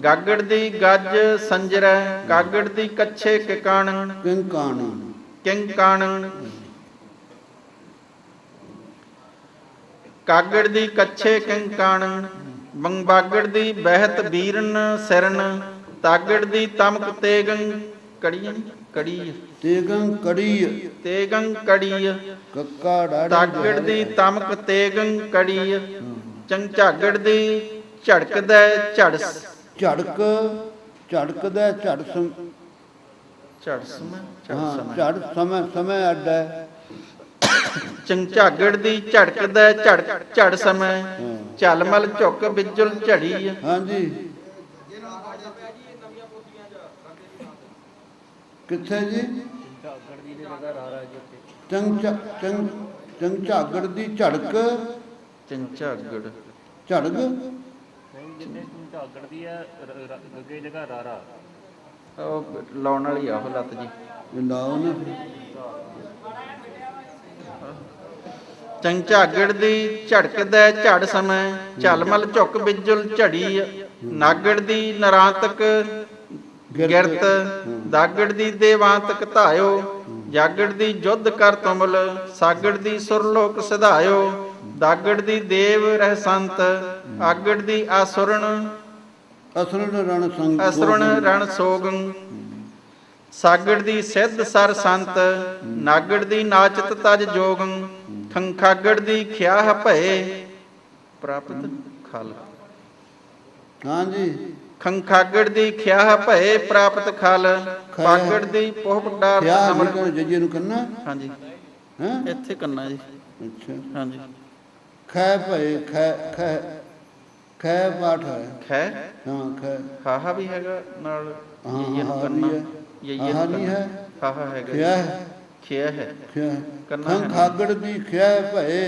ਗਾਗੜ ਦੀ ਗੱਜ ਸੰਜਰੈ ਗਾਗੜ ਦੀ ਕੱਛੇ ਕਿਕਾਣ ਕਿੰਕਾਣ ਕਿੰਕਾਣ। ਕਾਗੜ ਦੀ ਕੱਛੇ ਕਿੰਕਾਣ ਬਾਗੜ ਦੀ ਬਹਿਤ ਬੀਰਨ ਸਿਰਨ। ਤਾਗੜ ਦੀ ਤਮਕ ਤੇਗੰ ਕੜੀ ਕੜੀ ਤੇਗੰ ਕੜੀ ਤੇਗੰ ਕੜੀ। ਕੱਕਾ ਡਾੜੀ ਤਾਗੜ ਦੀ ਤਮਕ ਤੇਗੰ ਕੜੀ। ਝਾਗੜ ਦੀ ਝੜਕਦਾ ਝੜ ਝੜਕ ਝੜਕਦਾ ਝੜ ਸਮ ਝੜ ਸਮ ਹਾਂ ਝੜ ਸਮੇਂ ਸਮੇਂ ਅੱਡ ਹੈ। ਝਾਗੜ ਦੀ ਝੜਕਦਾ ਝੜ ਸਮੇਂ ਝਲਮਲ ਝੁੱਕ ਬਿਜੁਲ ਝੜੀ। ਹਾਂਜੀ ਕਿੱਥੇ ਜੀ? ਝਾਗੜ ਦੀ ਝੜਕ ਝਾਗੜ ਝੜਕ ਝਾਗੜ ਦੀ ਹੈ ਅੱਗੇ ਜਗ੍ਹਾ ਰਾਰਾ। ਉਹ ਲਾਉਣ ਵਾਲੀ ਆ ਉਹ ਲੱਤ ਜੀ। ਲਾਓ ਨਾ ਝਾਗੜ ਦੀ ਝੜਕਦਾ ਝੜ ਸਮੇਂ ਝਲਮਲ ਝੁੱਕ ਬਿਜੁਲ ਝੜੀ। ਨਾਗੜ ਦੀ ਨਰਾਂਤਕ ਗਿਰਤ ਦਾਗੜ ਦੀ ਦੇਵਾਂਤਕ ਧਾਇਓ। ਜਾਗੜ ਦੀ ਜੁੱਧ ਕਰ ਤੁਮਲ ਸਾਗੜ ਦੀ ਸੁਰਲੋਕ ਸਿਧਾਇਓ। ਦਾਗੜ ਦੀ ਦੇਵ ਰਹਿ ਸੰਤ ਆਗੜ ਦੀ ਆਸੁਰਣ ਅਸਰਣ ਰਣ ਸੰਗ ਅਸੁਰਣ ਰਣ ਸੋਗੰ। ਸਾਗੜ ਦੀ ਸਿੱਧ ਸਰ ਸੰਤ ਨਾਗੜ ਦੀ ਨਾਚਤ ਤਜ ਜੋਗੰ। ਖੰਖਾਗੜ ਦੀ ਖਿਆਹ ਭਏ ਪ੍ਰਾਪਤ ਖਲ। ਹਾਂਜੀ ਖੰਖਾਗੜ ਦੀ ਖਿਆਹ ਭਏ ਪ੍ਰਾਪਤ ਖਲ। ਪਾਗੜ ਦੀ ਪੋਹਪ ਡਾਰ ਅਮਰ ਜੱਜੇ ਨੂੰ ਕੰਨਾ। ਹਾਂਜੀ ਹੈ ਇੱਥੇ ਕੰਨਾ ਜੀ। ਅੱਛਾ ਹਾਂਜੀ ਖੈ ਭਏ ਖੈ ਖੈ ਖੈ ਪਾਠ ਹੈ। ਖੈ ਹਾਂ ਖੈ ਹਾਹਾ ਵੀ ਹੈਗਾ ਨਾਲ। ਹਾਂ ਯਈਏ ਨੂੰ ਹਾਂ ਕਰਨਾ ਵੀ ਹੈ। ਯਈਏ ਹਾਂ ਨੂੰ ਨਹੀਂ ਹੈ ਹਾਹਾ ਹੈਗਾ ਖਿਆ ਖਿਆ ਹੈ ਖਿਆ ਕਰਨਾ ਹੈ। ਖਾਗੜ ਦੀ ਖਿਆ ਭਏ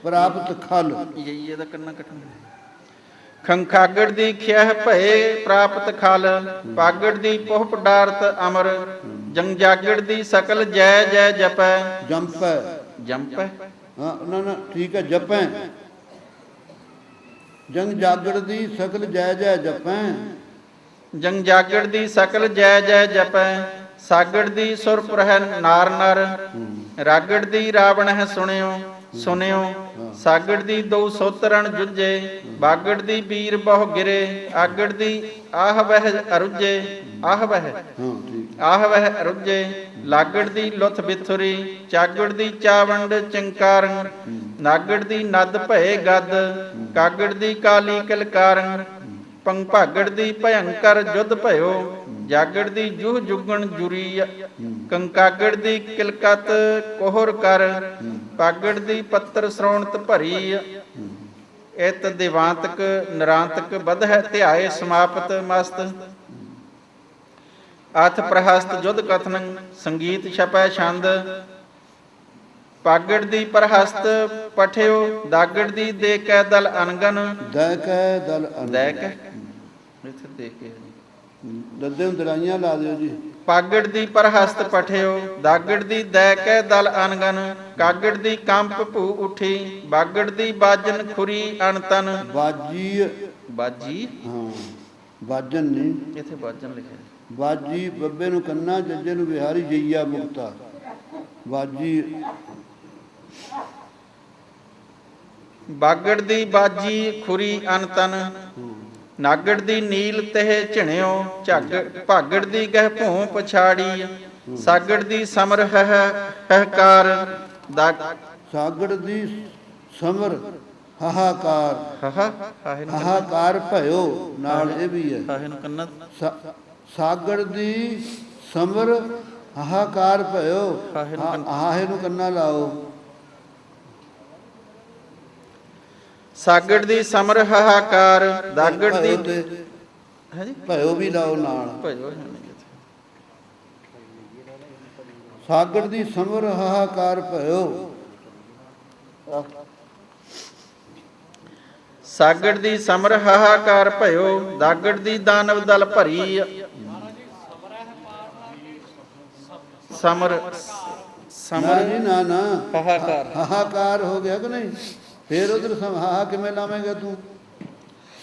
ਪ੍ਰਾਪਤ ਖਲ। ਯਈਏ ਦਾ ਕੰਨਾ ਕੱਟਣਾ। ਖੰਖਾਗੜ ਦੀ ਖਿਆਹ ਭਏ ਪ੍ਰਾਪਤ ਖਲ। ਪਾਗੜ ਦੀ ਪੋਹਪ ਡਾਰਤ ਅਮਰ। ਜੰਗਜਾਗੜ ਦੀ ਸਕਲ ਜੈ ਜੈ ਜਪੈ। ਜੰਪੈ ਜੰਪੈ ਹਾਂ ਨਾ ਨਾ ਠੀਕ ਹੈ ਜਪੈ। ਜੰਗ ਜਾਗੜ ਦੀ ਸਕਲ ਜੈ ਜੈ ਜਪੈ। ਜੰਗ ਜਾਗੜ ਦੀ ਸਕਲ ਜੈ ਜੈ ਜਪੈ। ਸਾਗੜ ਦੀ ਸੁਰ ਪ੍ਰਹਿ ਨਾਰ ਨਰ। ਰਾਗੜ ਦੀ ਰਾਵਣ ਹੈ ਸੁਣਿਓ ਸੁਣਿਓ। ਸਾਗੜ ਦੀ ਦੋ ਸੋਤਰਣ ਜੁਝੇ। ਬਾਗੜ ਦੀ ਵੀਰ ਬਹੁ ਗਿਰੇ। ਆਗੜ ਦੀ ਆਹ ਵਹਿ ਅਰੁਜੇ ਆਹ ਵਹਿ ਹਾਂ ਠੀਕ ਆਹ ਵਹਿ ਅਰੁਜੇ। ਲਾਗੜ ਦੀ ਲੁੱਥ ਬਿਥੁਰੀ। ਚਾਗੜ ਦੀ ਚਾਵੰਡ ਚੰਕਾਰ। ਨਾਗੜ ਦੀ ਨਦ ਭਏ ਗਦ। ਕਾਗੜ ਦੀ ਕਾਲੀ ਕਲਕਾਰ। ਭਾਗੜ ਦੀ ਭਯੰਕਰ ਜੁਧ ਭਇਓ। ਜਾਗੜ ਦੀ ਜੂਹ ਜੁਗਣ ਜੁਰੀ। ਕੰਕਾਗੜ ਦੀ ਕਿਲਕਤ ਕੋਹਰ ਕਰ। ਪਾਗੜ ਦੀ ਪੱਤਰ ਸ੍ਰੋਣਤ ਭਰੀ। ਇਤ ਦਿਵਾਂਤਕ ਨਰਾਂਤਕ ਬਧ ਹੈ ਧਿਆਏ ਸਮਾਪਤ ਮਸਤ। ਅਥ ਪ੍ਰਹਸਤ ਜੁਧ ਕਥਨ ਸੰਗੀਤ ਛਪੈ ਛੰਦ। ਪਾਗੜ ਦੀ ਪ੍ਰਹਸਤ ਪਠਿਓ। ਦਾਗੜ ਦੀ ਦੇ ਕੈ ਦਲ ਅਨਗਨ। ਦੈ ਕੈ ਦਲ ਅਨ ਦੇ ਕੈ ਇੱਥੇ ਦੇ ਕੇ ਦੱਦੇ ਨੂੰ ਦਰਾਈਆਂ ਲਾ ਦਿਓ ਜੀ। ਪਾਗੜ ਦੀ ਪ੍ਰਹਸਤ ਪਠਿਓ। ਦਾਗੜ ਦੀ ਦੈ ਕੈ ਦਲ ਅਨਗਨ। ਕਾਗੜ ਦੀ ਕੰਪ ਭੂ ਉਠੀ। ਬਾਗੜ ਦੀ ਬਾਜਨ ਖੁਰੀ ਅਣਤਨ। ਬਾਜੀ ਬਾਜੀ ਹਾਂ ਬਾਜਨ ਨਹੀਂ ਇੱਥੇ ਬਾਜਨ ਲਿਖਿਆ। ਬਾਜੀ ਬੱਬੇ ਨੂੰ ਕੰਨਾ ਜੱਜੇ ਨੂੰ ਬਿਹਾਰੀ ਜਈਆ ਮੁਕਤਾ। ਬਾਜੀ ਬਾਗੜ ਦੀ ਬਾਜੀ ਖੁਰੀ ਅਨਤਨ। ਨਾਗੜ ਦੀ ਨੀਲ ਤਹਿ ਝਿਣਿਓ। ਝੱਗ ਭਾਗੜ ਦੀ ਗਹਿ ਭੂੰ ਪਛਾੜੀ। ਸਾਗੜ ਦੀ ਸਮਰ ਹਹਕਾਰ। ਸਾਗੜ ਦੀ ਸਮਰ ਹਾਹਾਕਾਰ। ਹਾਹਾਕਾਰ ਭਇਓ ਨਾਲ ਇਹ ਵੀ ਹੈ। ਹਾਹੇ ਨੂੰ ਕੰਨਾ ਸਾਗੜ ਦੀ ਸਮਰ ਹਾਹਾਕਾਰ ਭਇਓ। ਹਾਹੇ ਨੂੰ ਕੰਨਾ ਲਾਓ। ਸਾਗੜ ਦੀ ਸਮਰ ਹਾਹਾਕਾਰ। ਦਾਗੜ ਦੀ ਹਾਂਜੀ ਭਇਓ ਵੀ ਲਾਓ ਨਾਲ। ਭਇਓ ਸਾਗੜ ਦੀ ਸਮਰ ਹਾਹਾਕਾਰ ਭਇਓ। ਸਾਗੜ ਦੀ ਸਮਰ ਹਾਹਾਕਾਰ ਭਇਓ। ਦਾਗੜ ਦੀ ਦਾਨਵ ਦਲ ਭਰੀ। ਸਮਰ ਨਾ ਜੀ ਨਾ ਨਾ ਹਾਹਾਕਾਰ ਹਾਹਾਕਾਰ ਹੋ ਗਿਆ ਕਿ ਨਹੀਂ। ਫੇਰ ਉਧਰ ਹਾਹਾ ਕਿਵੇਂ ਲਾਵੇਂਗਾ ਤੂੰ।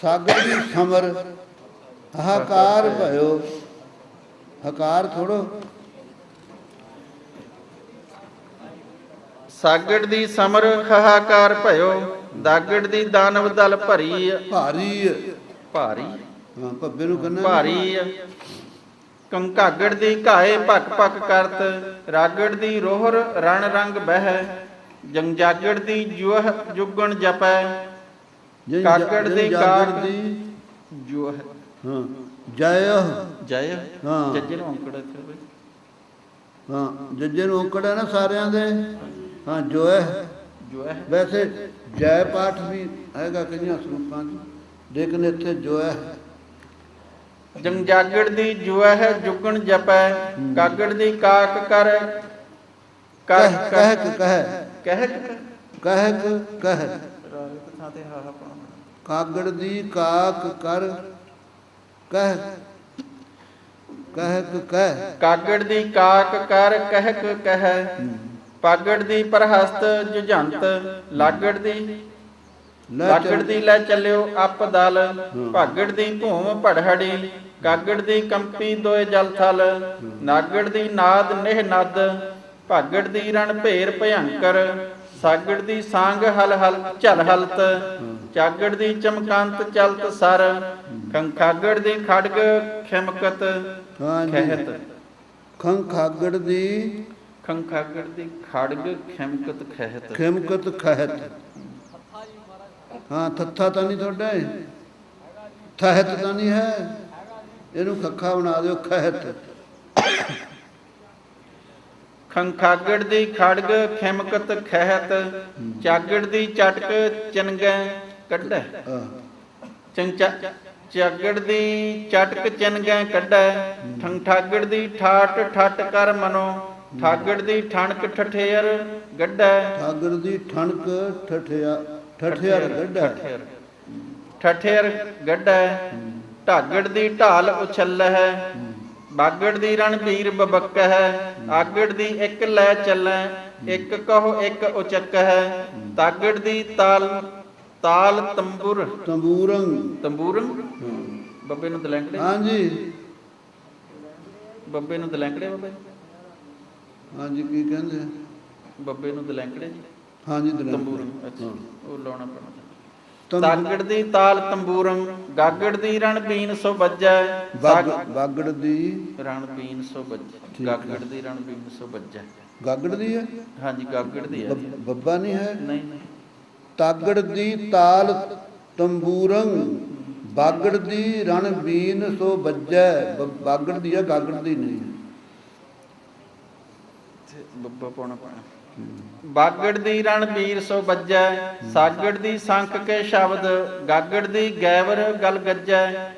ਸਾਗਰ ਦੀ ਸਮਰ ਹਾਹਾਕਾਰ ਭਇਓ। ਹਕਾਰ ਥੋੜੋ। ਸਾਗੜ ਦੀ ਸਮਰ ਹਾਹਾਕਾਰ ਭਇਓ। ਦਾਗੜ ਦੀ ਦਾਨਵ ਦਲ ਭਰੀ। ਭਾਰੀ ਭਾਰੀ ਹਾਂ ਭੱਬੇ ਨੂੰ ਕੰਨਾ ਭਾਰੀ। ਕੰਕਾਗੜ ਦੀ ਘਾਏ ਭਕ ਭਕ ਕਰਤ। ਰਾਗੜ ਦੀ ਰੋਹਰ ਰਣ ਰੰਗ ਬਹਿ। ਜੰਗਜਾਗੜ ਦੀ ਜੁਹ ਜੁਗਣ ਜਪੈ। ਕਾਗੜ ਦੀ ਕਾਗ ਦੀ ਜੁਹ ਹਾਂ ਜੈ ਜੈ ਹਾਂ ਜੱਜੇ ਨੂੰ ਔਂਕੜ ਇੱਥੇ ਬਈ। ਹਾਂ ਜੱਜੇ ਨੂੰ ਔਂਕੜ ਹੈ ਨਾ ਸਾਰਿਆਂ ਦੇ। ਹਾਂ ਜੋ ਹੈ ਵੈਸੇ ਜੈ ਪਾਠ ਵੀ ਹੈਗਾ ਕਈਆਂ ਸਰੂਪਾਂ 'ਚ ਲੇਕਿਨ ਇੱਥੇ ਜੋ ਹੈ। ਜੰਗਜਾਗੜ ਦੀ ਜੁਹ ਜੁਗਣ ਜਪੈ। ਕਾਗੜ ਦੀ ਕਾਕ ਕਰ ਕਹਿ ਕਹਿ ਕਹਿ ਕਹਿ ਥਾਂ ਤੇ ਹਾਹਾ ਪਾਉਣਾ। ਕਾਗੜ ਦੀ ਕਾਕ ਕਰ ਕਹਿ ਕਹਿ ਕਾਗੜ ਦੀ ਕਾਕ ਕਰ ਕਹਿ। ਪਾਗੜ ਦੀ ਪ੍ਰਹਸਤ ਜੁਝੰਤ। ਲਾਗੜ ਦੀ ਲੈ ਚੱਲਿਓ ਅਪ ਦਲ। ਭਾਗੜ ਦੀ ਭੂਮ ਪੜਹੜੀ। ਕਾਗੜ ਦੀ ਕੰਪੀ ਦੋਏ ਜਲ ਥਲ। ਨਾਗੜ ਦੀ ਨਾਦ ਨਿਹ ਨਦ। ਭਾਗੜ ਦੀ ਰਣ ਭੇਰ ਭਯੰਕਰ। ਸਾਗੜ ਦੀ ਸਾਂਗ ਹਲ ਹਲ ਝਲ ਹਲਤ। ਚਾਗੜ ਦੀ ਚਮਕੰਤ ਚਲਤ ਸਰ। ਖੰਖਾਗੜ ਦੀ ਖੜਗ ਖਿਮਕਤ ਖਹਿਤ। ਖੰਖਾਗੜ ਦੀ ਖੰਖਾਗੜ ਦੀ ਖੜਗ ਖਿਮਕਤ ਖਹਿਤ। ਖਿਮਕਤ ਖਹਿਤ ਹਾਂ ਥੱਥਾ ਤਾਂ ਨਹੀਂ ਤੁਹਾਡਾ ਥਹਿਤ ਤਾਂ ਨਹੀਂ ਹੈ। ਇਹਨੂੰ ਖੱਖਾ ਬਣਾ ਦਿਓ ਖਹਿਤ। ਖੰਖਾਗੜ ਦੀ ਖੜਗ ਖਿਮਕਤ ਖਹਿਤ। ਚਾਗੜ ਦੀ ਚਟਕ ਚਨਗੈ ਕੱਢੈ। ਚਾਗੜ ਦੀ ਚਟਕ ਚਨਗੈ ਕੱਢੈ। ਠੰਠਾਗੜ ਦੀ ਠਾਟ ਠੱਟ ਕਰ ਮਨੋ। ਠਾਗੜ ਦੀ ਠਣਕ ਠਠੇਰ ਗੱਢੈ। ਠਾਗੜ ਦੀ ਠਣਕ ਠਠਿਆਰ ਗੱਢੈ। ਠਠੇਰ ਗੱਢੈ। ਢਾਗੜ ਦੀ ਢਾਲ ਉਛਲਹਿ। ਬਾਗੜ ਦੀ ਰਣਬੀਰ ਬਬਕ ਹੈ। ਆਗੜ ਦੀ ਇੱਕ ਲੈ ਚੱਲੈ। ਇੱਕ ਕਹੋ ਇੱਕ ਉਚਕ ਹੈ, ਤਾਗੜ ਦੀ ਤਾਲ ਤਾਲ ਤੰਬੁਰ ਤੰਬੂਰੰ। ਤੰਬੂਰੰ ਹਾਂ। ਬੱਬੇ ਨੂੰ ਦਲੈਂਕੜੇ, ਹਾਂਜੀ ਬੱਬੇ ਨੂੰ ਦਲੈਂਕੜੇ, ਬੱਬੇ ਹਾਂਜੀ ਕੀ ਕਹਿੰਦੇ? ਬੱਬੇ ਨੂੰ ਦਲੈਂਕੜੇ ਜੀ, ਹਾਂਜੀ ਤੰਬੂਰੰ। ਦਲੈਂਕੜੇ। ਅੱਛਾ, ਹਾਂ। ਉਹ ਲਾਉਣਾ ਪੈਣਾ। ਤੰਬੂ- ਤਾਗੜ ਦੀ ਤਾਲ ਤੰਬੂਰੰ, ਗਾਗੜ ਦੀ ਰਣ ਬੀਨ ਸੋ ਵੱਜੈ। ਗਾਗੜ ਦੀ ਰਣ ਬੀਨ ਸੋ ਵੱਜੈ, ਠੀਕ ਗਾਗੜ ਹੈ। ਦੀ ਰਣ ਬੀਨ ਸੋ ਵੱਜੈ। ਗਾਗੜ ਦੀ ਹੈ? ਹਾਂਜੀ, ਗਾਗੜ ਦੀ ਹੈ ਜੀ। ਬੱਬਾ ਨਹੀਂ ਹੈ? ਨਹੀਂ ਨਹੀਂ, ਤਾਗੜ ਦੀ ਤਾਲ ਤੰਬੂਰੰ, ਬਾਗੜ ਦੀ ਰਣ ਬੀਨ ਸੋ ਵੱਜੈ। ਬਾਗੜ ਦੀ ਹੈ, ਗਾਗੜ ਦੀ ਨਹੀਂ ਹੈ। ਬੱਬਾ ਪਾਉਣਾ ਪੈਣਾ। ਬਾਗੜ ਦੀ ਰਣ ਬੀਰ ਸੋ ਵੱਜੈ, ਸਾਗੜ ਦੀ ਸੰਖ ਕੇ ਸ਼ਬਦ, ਗਾਗੜ ਦੀ ਗੈਵਰ ਗਲ ਗੱਜੈ।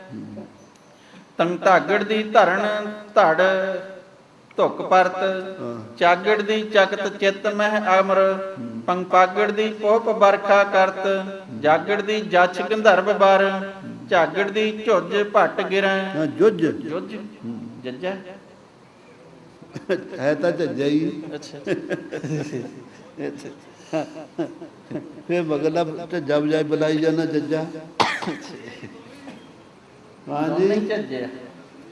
ਤੰ ਧਾਗੜ ਦੀ ਧਰਨ ਧੜ ਧੁਕ ਪਰਤ, ਚਾਗੜ ਦੀ ਚਕਤ ਚਿਤ ਮਹਿ ਅਮਰ। ਪੰਪਾਗੜ ਦੀ ਪੋਪ ਬਰਖਾ ਕਰਤ, ਜਾਗੜ ਦੀ ਜਛ ਗੰਧਰਵ ਬਰ। ਝਾਗੜ ਦੀ ਝੁੱਜ ਭੱਟ ਗਿਰੈ। ਹਾਂ ਜੁੱਜ ਜੁੱਜ ਜੱਜਾ ਹੈ ਤਾਂ ਝੱਜਾ ਹੀ। ਅੱਛਾ ਫਿਰ ਮਗਲਾ ਝੱਜਾ ਬਜਾਏ ਬੁਲਾਈ ਜਾਂਦਾ ਜੱਜਾ। ਹਾਂਜੀ ਝੱਜਿਆ।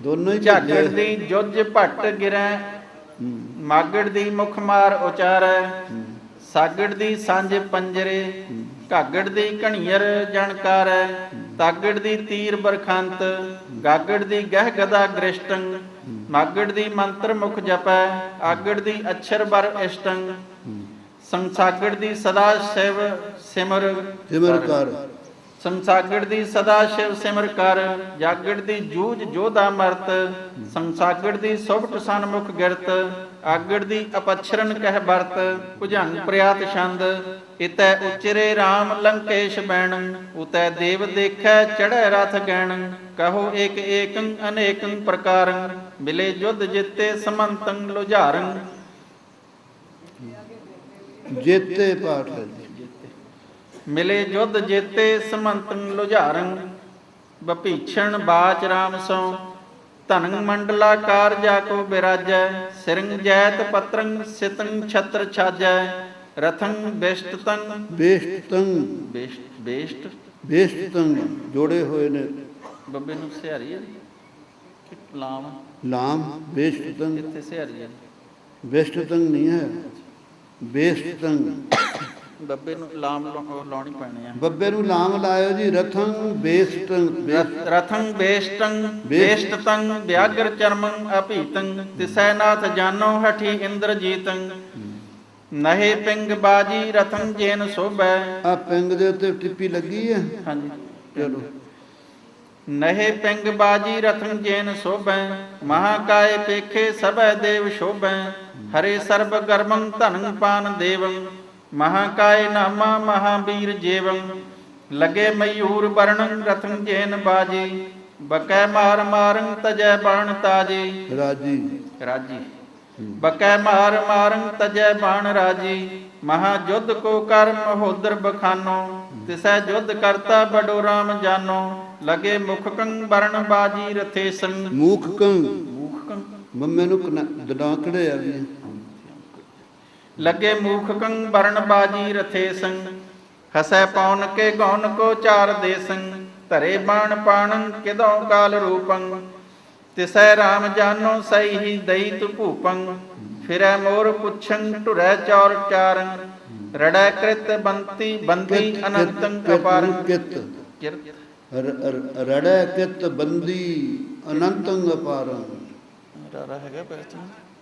ਦੋਨੋਂ ਹੀ ਝਾਗੜ ਝੱਜੇ। ਦੀ ਜੁੱਜ ਭੱਟ ਗਿਰੈ, ਮਾਗੜ ਦੀ ਮੁਖ ਮਾਰ ਉਚਾਰੈ। ਸਾਗੜ ਦੀ ਸਾਂਝ ਪੰਜਰੇ, ਘਾਗੜ ਦੀ ਘਣੀਅਰ ਜਣਕਾਰੈ। ਤਾਗੜ ਦੀ ਤੀਰ ਬਰਖੰਤ, ਗਾਗੜ ਦੀ ਗਹਿ ਗਦਾ ਗ੍ਰਿਸ਼ਟੰ। ਮਾਗੜ ਦੀ ਮੰਤਰ ਮੁਖ ਜਪੈ, ਆਗੜ ਦੀ ਅਛਰ ਬਰ ਇਸ਼ਟੰ। ਸੰਸਾਗੜ ਦੀ ਸਦਾ ਸ਼ਿਵ ਸਿਮਰ ਸਿਮਰ ਕਰ। ਸੰਸਾਗੜ ਦੀ ਸਦਾ ਸ਼ਿਵ ਸਿਮਰ ਕਰ, ਜਾਗੜ ਦੀ ਜੂਝ ਜੋਧਾ ਮਰਤ। ਸੰਸਾਗੜ ਦੀ ਸੁਭਟ ਸਨਮੁਖ ਗਿਰਤ, ਆਗੜ ਦੀ ਅਪਛਰਨ ਕਹਿ ਵਰਤ। ਭੁਜੰਗ ਪ੍ਰਿਆਤ ਛੰਦ, ਇਤੈ ਉਚਰੇ RAM ਲੰਕੇਸ਼ ਬੈਣ। ਉਤੈ ਦੇਵ ਦੇਖੈ ਚੜ੍ਹੈ ਰਥ ਗੈਣ। ਕਹੋ ਏਕ ਏਕੰ ਅਨੇਕੰ ਪ੍ਰਕਾਰੰ, ਮਿਲੇ ਜੁਧ ਜਿੱਤੇ ਸਮੰਤੰ ਲੁਝਾਰੰ। ਜੇਤੇ ਪਾਠ ਹੈ ਜੀ। ਮਿਲੇ ਜੁਧ ਜੇਤੇ ਸਮੰਤੰ ਲੁਝਾਰੰ। ਬਭੀਛਣ ਬਾਚ ਰਾਮ ਸੋ, ਧਨੰ ਮੰਡਲਾਕਾਰ ਜਾ ਕੋ ਬਿਰਾਜੈ। ਸਿਰੰ ਜੈਤ ਪਤਰੰ ਸਿਤੰ ਛਤਰ ਛਾਜੈ। ਰਥੰ ਬਿਸ਼ਟਤੰ ਬੇਸ਼ਤੰ। ਬੇਸ਼ਟ ਬੇਸ਼ਤੰ ਜੋੜੇ ਹੋਏ ਨੇ। ਬੱਬੇ ਨੂੰ ਸਿਹਾਰੀ ਹੈ ਕਿ ਲਾਮ? ਲਾਮ ਬੇਸ਼ਤੰ। ਇੱਥੇ ਸਿਹਾਰੀ ਹੈ। ਬੇਸ਼ਤੰ ਨਹੀਂ ਹੈ, ਬੇਸ਼ਤੰ। ਬੱਬੇ ਨੂੰ ਲਾਮ ਲਾਉਣੀ ਪੈਣੀ ਆ। ਬੱਬੇ ਨੂੰ ਲਾਮ ਲਾਇਓ ਜੀ। ਰਥੰ ਬੇਸ਼ਤੰ। ਰਥੰ ਬੇਸ਼ਟੰ ਬੇਸ਼ਟਤੰ, ਵਿਆਗਰ ਚਰਮੰ ਅਭੀਤੰ। ਤਿਸੈ ਨਾਥ ਜਾਨੋ ਹਠੀ ਇੰਦਰ ਜੀਤੰ। ਨਹੇ ਪਿੰਗ ਬਾਜੀ ਰਥੰ ਜੇਨ ਸੋਭੈ। ਆ ਪਿੰਗ ਦੇ ਉੱਤੇ ਟਿੱਪੀ ਲੱਗੀ ਹੈ। ਹਾਂਜੀ, ਚਲੋ। ਨਹੇ ਪਿੰਗ ਬਾਜੀ ਰਥੰ ਜੇਨ ਸੋਭੈ। ਮਹਾਕਾਏ ਪੇਖੇ ਸਭੈ ਦੇਵ ਸ਼ੋਭੈ। ਹਰੇ ਸਰਬ ਗਰਮੰ ਧਨੰ ਪਾਨ ਦੇਵੰ। ਮਹਾਕਾਏ ਨਾਮਾ ਮਹਾਬੀਰ ਜੇਵੰ। ਲਗੇ ਮਯੂਰ ਵਰਣੰ ਰਥੰ ਜੇਨ ਬਾਜੀ। ਬਕੈ ਮਾਰ ਮਾਰੰ ਤਜੈ ਬਾਣ ਤਾਜੀ। ਰਾਜੀ ਰਾਜੀ ਬਕੈ ਮਾਰ ਮਾਰੰ ਤਜੈ ਬਾਣ ਰਾਜੀ। ਮਹਾ ਜੁਧ ਕੋ ਕਰ ਮਹੋਦਰ ਬਖਾਨੋ। ਤਿਸੈ ਜੁਧ ਕਰਤਾ ਬਡੋ ਰਾਮ ਜਾਨੋ। ਲਗੇ ਮੁਖਕੰ ਵਰਣ ਬਾਜੀ ਰਥੇਸੰ। ਮੂਖਕੰ। ਮੂਖਕੰ ਮੰਮੇ ਨੂੰ ਦਡਾਂਕੜੇ ਆ ਵੀ। ਲਗੇ ਮੂਖਕੰ ਵਰਣ ਬਾਜੀ ਰਥੇਸੰ। ਹਸੈ ਪੌਨ ਕੇ ਗੌਨ ਕੋ ਚਾਰ ਦੇਸੰ। ਧਰੇ ਬਾਣ ਪਾਣੰ ਕਿਦੌ ਕਾਲ ਰੂਪੰ। ਤਿਸੈ ਰਾਮ ਜਾਨੋ ਸਈ ਹੀ ਦਈਤ ਭੂਪੰ। ਫਿਰੈ ਮੋਰ ਪੁੱਛੰ ਢੁਰੈ ਚੌਰ ਚਾਰੰ। ਰੜੈ ਕ੍ਰਿਤ ਬੰਤੀ ਬੰਦੀ ਅਨੰਤੰ ਅਪਾਰੰ। ਕਿਰਤ ਰੜੈ ਕਿਤ ਬੰਦੀ ਅਨੰਤੰ ਅਪਾਰੰ। ਰਾਰਾ ਹੈਗਾ ਪੈਚ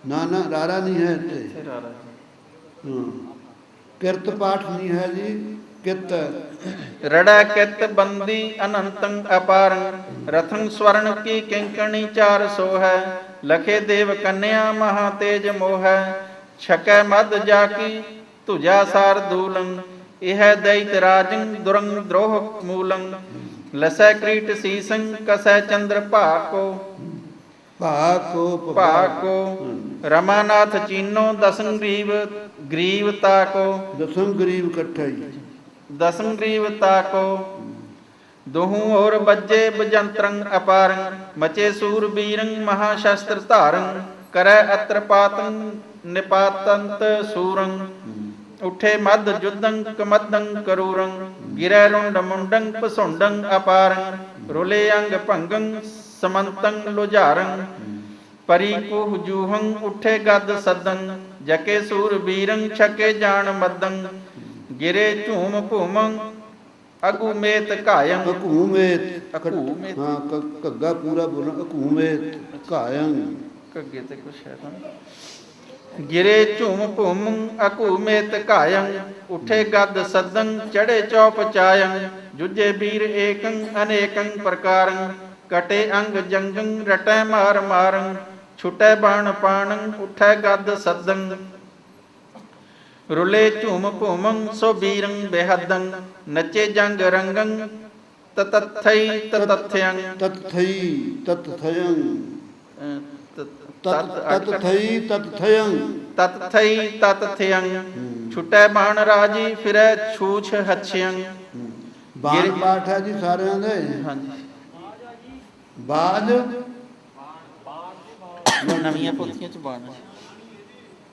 ਨਾ ਨਾ ਰਾਰਾ ਨਹੀਂ ਹੈ ਇੱਥੇ। ਇੱਥੇ ਰਾਰਾ ਹਾਂ ਕਿਰਤ ਪਾਠ ਨਹੀਂ ਹੈ ਜੀ, ਕਿਤ। ਰੜੈ ਕਿਤ ਬੰਦੀ ਅਨੰਤੰ ਅਪਾਰੰ। ਰਥੰ ਸਵਰਨ ਕੀ ਕਿੰਕਣੀ ਚਾਰ ਸੋ ਹੈ। ਲਖੇ ਦੇਵ ਕੰਨਿਆ ਮਹਾ ਤੇਜ ਮੋਹੈ। ਛਕੈ ਮਦ ਜਾ ਕੀ ਤੁਜਾ ਸਾਰ ਦੂਲੰ। ਇਹ ਦੈਤ ਰਾਜੰ ਦੁਰੰਗ ਦ੍ਰੋਹ ਮੂਲੰ। ਲਸੈ ਕ੍ਰੀਟ ਸੀਸੰ ਕਸੈ ਚੰਦਰ ਭਾਕੋ। ਭਾਕੋ ਰਮਾਨਾਥ ਚੀਨੋ ਦਸੰ ਗਰੀਵ ਤਾਕੋ। ਦਸਮ ਗਰੀਬ ਇਕੱਠਾ ਹੀ। ਦਸਮ ਗਰੀਵ ਤਾਕੋ। ਦੋਹੂ ਹੋਰ ਬੱਜੇ ਬਜੰਤਰੰ ਅਪਾਰੰ। ਮਚੇ ਸੂਰ ਬੀਰੰ ਮਹਾ ਸ਼ਸਤਰ ਧਾਰੰ। ਕਰੈ ਅਤਰ ਪਾਤੰ ਨਿਪਾਤੰਤ ਸੂਰੰ ਉਠੇ ਮਦ ਜੁਦੰ ਕਮਦੰ ਕਰੂਰੰ ਗਿਰੈ ਰੁੰਡ ਮੁੰਡੰ ਪਸੁੰਡੰ ਅਪਾਰੰ ਰੁਲੇ ਅੰਗ ਭੰਗੰ ਸਮੰਤੰ ਲੁਝਾਰੰ ਪਰੀ ਕੁਹ ਜੂਹੰ ਉਠੇ ਗਦ ਸਦੰ ਜਕੇ ਸੂਰ ਬੀਰੰ ਛਕੇ ਜਾਣ ਮਦੰ ਗਿਰੇ ਝੂਮ ਭੂਮੰ ਅਗੂਮੇਤ ਘਾਇੰ ਅਕੂਮੇਤ ਅਕੂਮੇਤ। ਹਾਂ ਘੱਗਾ ਪੂਰਾ ਬੋਲਣਾ ਅਕੂਮੇਤ ਘਾਇੰ ਘੱਗੇ ਤੇ ਕੁਛ ਹੈ ਤਾਂ ਗਿਰੇ ਝੂਮ ਭੂਮ ਅਕੂਮੇਤ ਘਾਇੰ ਉਠੇ ਗਦ ਸਦੰ ਚੜੇ ਚੌਪ ਚਾਇੰ ਜੁਜੇ ਵੀਰ ਏਕੰ ਅਨੇਕੰ ਪ੍ਰਕਾਰੰ ਕਟੇ ਅੰਗ ਜੰਗੰ ਰਟੈ ਮਾਰ ਮਾਰੰ ਛੁਟੈ ਬਾਣ ਪਾਣੰ ਉਠੈ ਗਦ ਸਦੰ ਰੁਲੇ ਝੂਮ ਭੂਮੰ ਸੋ ਬੀਰੰ ਬੇਹਦੰ ਨਚੇ ਜੰਗ ਰੰਗੰ ਤਤਥਈ ਤਤਥਯੰ ਤਤਥਯੰ ਤਤਥਈ ਤਤਥਯੰ ਤਤਥਈ ਤਤਥਯੰ ਛੁਟੈ ਬਾਣ ਰਾਜੀ ਫਿਰੈ ਛੂਛ ਹਛਯੰ ਬਾਣ ਪਾਠ ਹੈ ਜੀ ਸਾਰਿਆਂ ਦੇ ਹਾਂਜੀ ਬਾਜ ਨਵੀਆਂ ਪੋਥੀਆਂ ਚ ਬਾਣ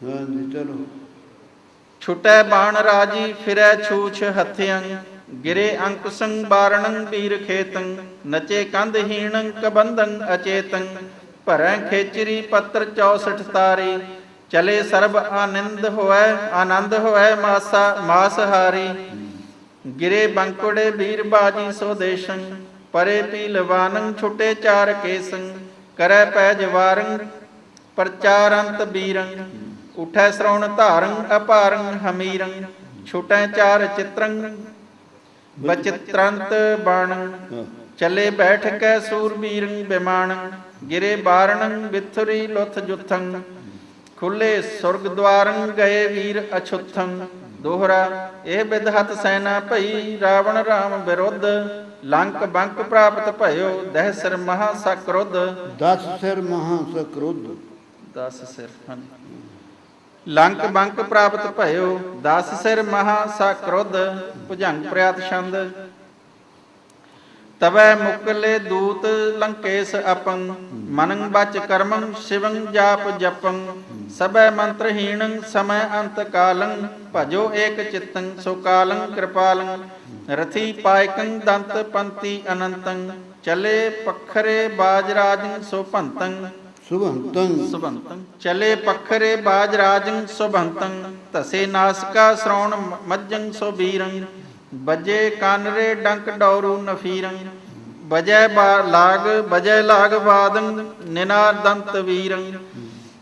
ਹਾਂਜੀ ਚਲੋ ਛੁਟੈ ਬਾਣ ਰਾਜੀ ਫਿਰੈ ਛੂਛ ਹਥਿਯੰ ਗਿਰੇ ਅੰਕੁਸੰ ਬਾਰਣੰ ਵੀਰ ਖੇਤੰ ਨਚੇ ਕੰਧ ਹੀਣੰ ਕਬੰਧੰ ਅਚੇਤੰ ਭਰੈ ਖੇਚਰੀ ਪੱਤਰ 64 ਤਾਰੀ ਚਲੇ ਸਰਬ ਆਨੰਦ ਹੋਇ ਮਾਸ ਹਾਰੀ ਗਿਰੇ ਬੰਕੁੜੇ ਵੀਰ ਬਾਜੀ ਸੋਦੇਸ਼ੰ ਪਰੇ ਪੀਲਵਾਨੰ ਛੁਟੇ ਚਾਰ ਕੇਸੰ ਕਰੈ ਪੈ ਜਵਾਰੰ ਪ੍ਰਚਾਰੰਤ ਬੀਰੰ ਉਠੈ ਸ਼੍ਰਵਣ ਧਾਰੰ ਅਪਾਰੰ ਹਮੀਰੰ ਛੁਟੈ ਚਾਰ ਚਿਤਰੰ ਬਚਿਤ੍ਰੰਤ ਬਾਣੰ ਚਲੇ ਬੈਠ ਕੈ ਸੂਰਬੀਰੰ ਬਿਮਾਣੰ ਗਿਰੇ ਬਾਰਣੰ ਬਿਥੁਰੀ ਲੁਥ ਜੁਥੰ ਖੁੱਲੇ ਸੁਰਗ ਦਵਾਰੰ ਗਏ ਵੀਰ ਅਛੁੱਥੰ ਦੋਹਰਾ ਇਹ ਬਿਦਹਤ ਸੈਨਾ ਭਈ ਰਾਵਣ ਰਾਮ ਵਿਰੁੱਧ ਲੰਕ ਬੰਕ ਪ੍ਰਾਪਤ ਭਇਓ ਦਹਿ ਸਿਰ ਮਹਾ ਸਕਰੁੱਧ 10 ਸਿਰ ਮਹਾ ਸਕਰੁੱਧ 10 ਸਿਰ ਹਨ ਲੰਕ ਬੰਕ ਪ੍ਰਾਪਤ ਭਇਓ 10 ਸਿਰ ਮਹਾ ਸਕਰੁੱਧ ਭੁਜੰਗ ਪ੍ਰਿਆਤ ਛੰਦ ਤਵੈ ਮੁਕਲੇ ਦੂਤ ਲੰਕੇਸ਼ ਅਪੰ ਮਨੰ ਬਚ ਕਰਮੰ ਸ਼ਿਵੰ ਜਾਪ ਜਪੰ ਸਭੈ ਮੰਤਰਹੀਣੰ ਸਮੈ ਅੰਤ ਕਾਲੰ ਭਜੋ ਏਕ ਚਿਤੰ ਸੋ ਕਾਲੰ ਕਿਰਪਾਲੰ ਰਥੀ ਪਾਇਕੰ ਦੰਤ ਪੰਤੀ ਅਨੰਤੰ ਚਲੇ ਪਖਰੇ ਬਾਜਰਾਜੰ ਸੋ ਭੰਤੰ ਸੁਭੰਤੰ ਚਲੇ ਪਖਰੇ ਬਾਜਰਾਜੰ ਸੁਭੰਤੰ ਧਸੇ ਨਾਸਕਾ ਸ਼੍ਰਵਣ ਮੱਜੰ ਸੋ ਬੀਰੰ ਬਜੇ ਕਾਨਰੇ ਡੰਕ ਡੌਰੂ ਨਫੀਰੰ ਬਜੈ ਲਾਗ ਬਾਦੰ ਨਿਨਾਦੰਤ ਵੀਰੰ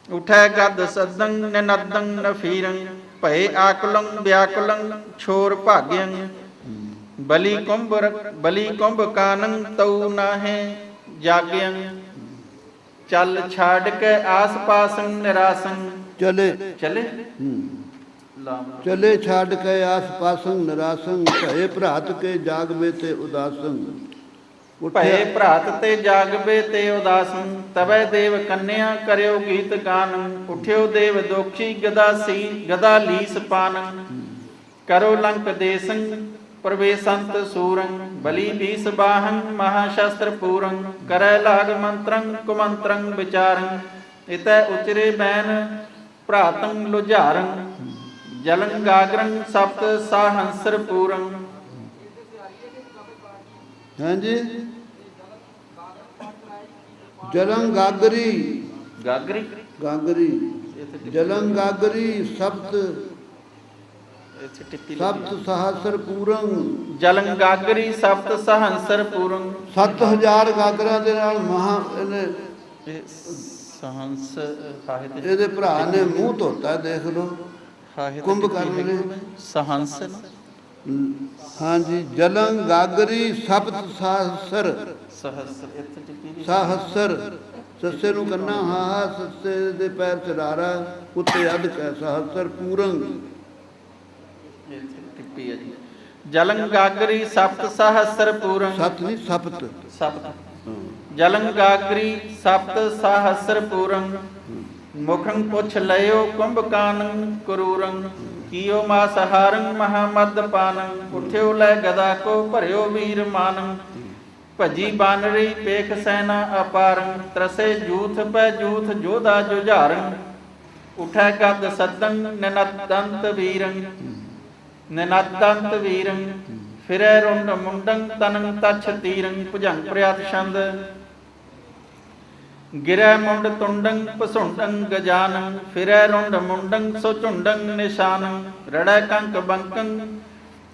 ਉਠੈ ਗਦ ਸਦੰ ਨਿਨਦੰ ਨਫੀਰੰ ਭਏ ਆਕੁਲੰ ਵਿਆਕੁਲੰ ਛੋਰ ਭਾਗਯੰ ਬਲੀ ਕੁੰਭ ਕਾਨੰ ਤਉ ਨਾਹੇ ਜਾਗਯੰ ਚਲ ਛਾੜ ਕੇ ਆਸ ਪਾਸੰ ਨਿਰਾਸੰ ਚਲੇ ਚਲੇ ਛਾੜ ਕੇ ਆਸ ਪਾਸੰ ਨਿਰਾਸੰ ਭਏ ਭਰਾਤ ਕੇ ਜਾਗਵੇ ਤੇ ਉਦਾਸੰ ਭਏ ਭਰਾਤ ਤੇ ਜਾਗਵੇ ਤੇ ਉਦਾਸੰ ਤਵੈ ਦੇਵ ਕੰਨਿਆ ਕਰਿਓ ਗੀਤ ਗਾਨੰ ਉਠਿਓ ਦੇਵ ਦੋਖੀ ਗਦਾ ਲੀਸ ਪਾਨੰ ਕਰੋ ਲੰਕ ਦੇਸੰ ਪ੍ਰਵੇਸ਼ੰਤ ਸੂਰੰ ਬਲੀ ਬੀਸ ਬਾਹੰ ਮਹਾ ਸ਼ਸਤਰ ਪੂਰੰ ਕਰੈ ਲਾਗ ਮੰਤਰੰ ਕੁਮੰਤਰੰ ਵਿਚਾਰੰ ਇਤੈ ਉਚਰੇ ਬੈਨ ਭਰਾਤੰ ਲੁਝਾਰੰ ਜਲੰ ਗਾਗਰੰ ਸਪਤ ਸਾਹੰਸਰ ਪੂਰੰ ਹਾਂਜੀ ਜਲੰ ਗਾਗਰੀ ਜਲੰ ਗਾਗਰੀ ਸਪਤ ਸਹਸਰ ਪੂਰੰ ਜਲੰ ਗਾਗਰੀ ਸਪਤ ਸਹੰਸਰ ਪੂਰੰ 7000 ਗਾਗਰਾਂ ਦੇ ਨਾਲ ਮਹਾ ਸਹੰਸ ਇਹਦੇ ਭਰਾ ਨੇ ਮੂੰਹ ਧੋਤਾ ਦੇਖ ਲਓ ਕੁੰਭਕਰਨ ਨੇ ਸਹੰਸ ਹਾਂਜੀ ਜਲੰ ਗਾਗਰੀ ਸਪਤ ਸਹਸਰ ਸੱਸੇ ਨੂੰ ਕੰਨਾ ਹਾਂ ਸੱਸੇ ਦੇ ਪੈਰ ਚੜਾਰਾ ਉੱਤੇ ਅੱਧ ਕੈ ਸਹਸਰ ਪੂਰੰ ਟਿੱਪੀ ਹੈ ਜੀ ਜਲੰ ਗਾਗਰੀ ਸਪਤ ਸਹਸਰ ਪੂਰੰ ਸਤ ਨਹੀਂ ਸਪਤ ਜਲੰ ਗਾਗਰੀ ਸਪਤ ਸਹਸਰ ਪੂਰੰ ਮੁਖੰ ਪੁੱਛ ਲਇਓ ਕੁੰਭਕਾਨੰ ਕਰੂਰੰ ਕੀਓ ਮਾਸਹਾਰੰ ਮਹਾਮਦ ਪਾਨੰ ਉਠਿਓ ਲੈ ਗਦਾ ਕੋ ਭਰਿਓ ਵੀਰ ਮਾਨੰ ਭਜੀ ਬਾਨਰੀ ਪੇਖ ਸੈਨਾ ਅਪਾਰੰ ਤਰਸੇ ਜੂਥ ਪੈ ਜੂਥ ਜੋਧਾ ਜੁਝਾਰੰ ਉਠੈ ਗਦ ਸਦੰ ਨਿਨਦੰਤ ਵੀਰੰ ਨਿਨਦੰਤ ਵੀਰੰ ਫਿਰੈ ਰੁੰਡ ਮੁੰਡੰ ਤਨੰ ਤਛ ਤੀਰੰ ਭੁਜੰਗ ਪ੍ਰਿਆਤ ਛੰਦ ਗਿਰੈ ਮੁੰਡ ਤੁੰਡੰ ਪਸੁੰਡੰ ਗਜਾਨੰ ਫਿਰੈ ਰੁੰਡ ਮੁੰਡੰ ਸੋ ਝੁੰਡੰ ਨਿਸ਼ਾਨੰ ਰੜੈ ਕੰਕ ਬੰਕੰ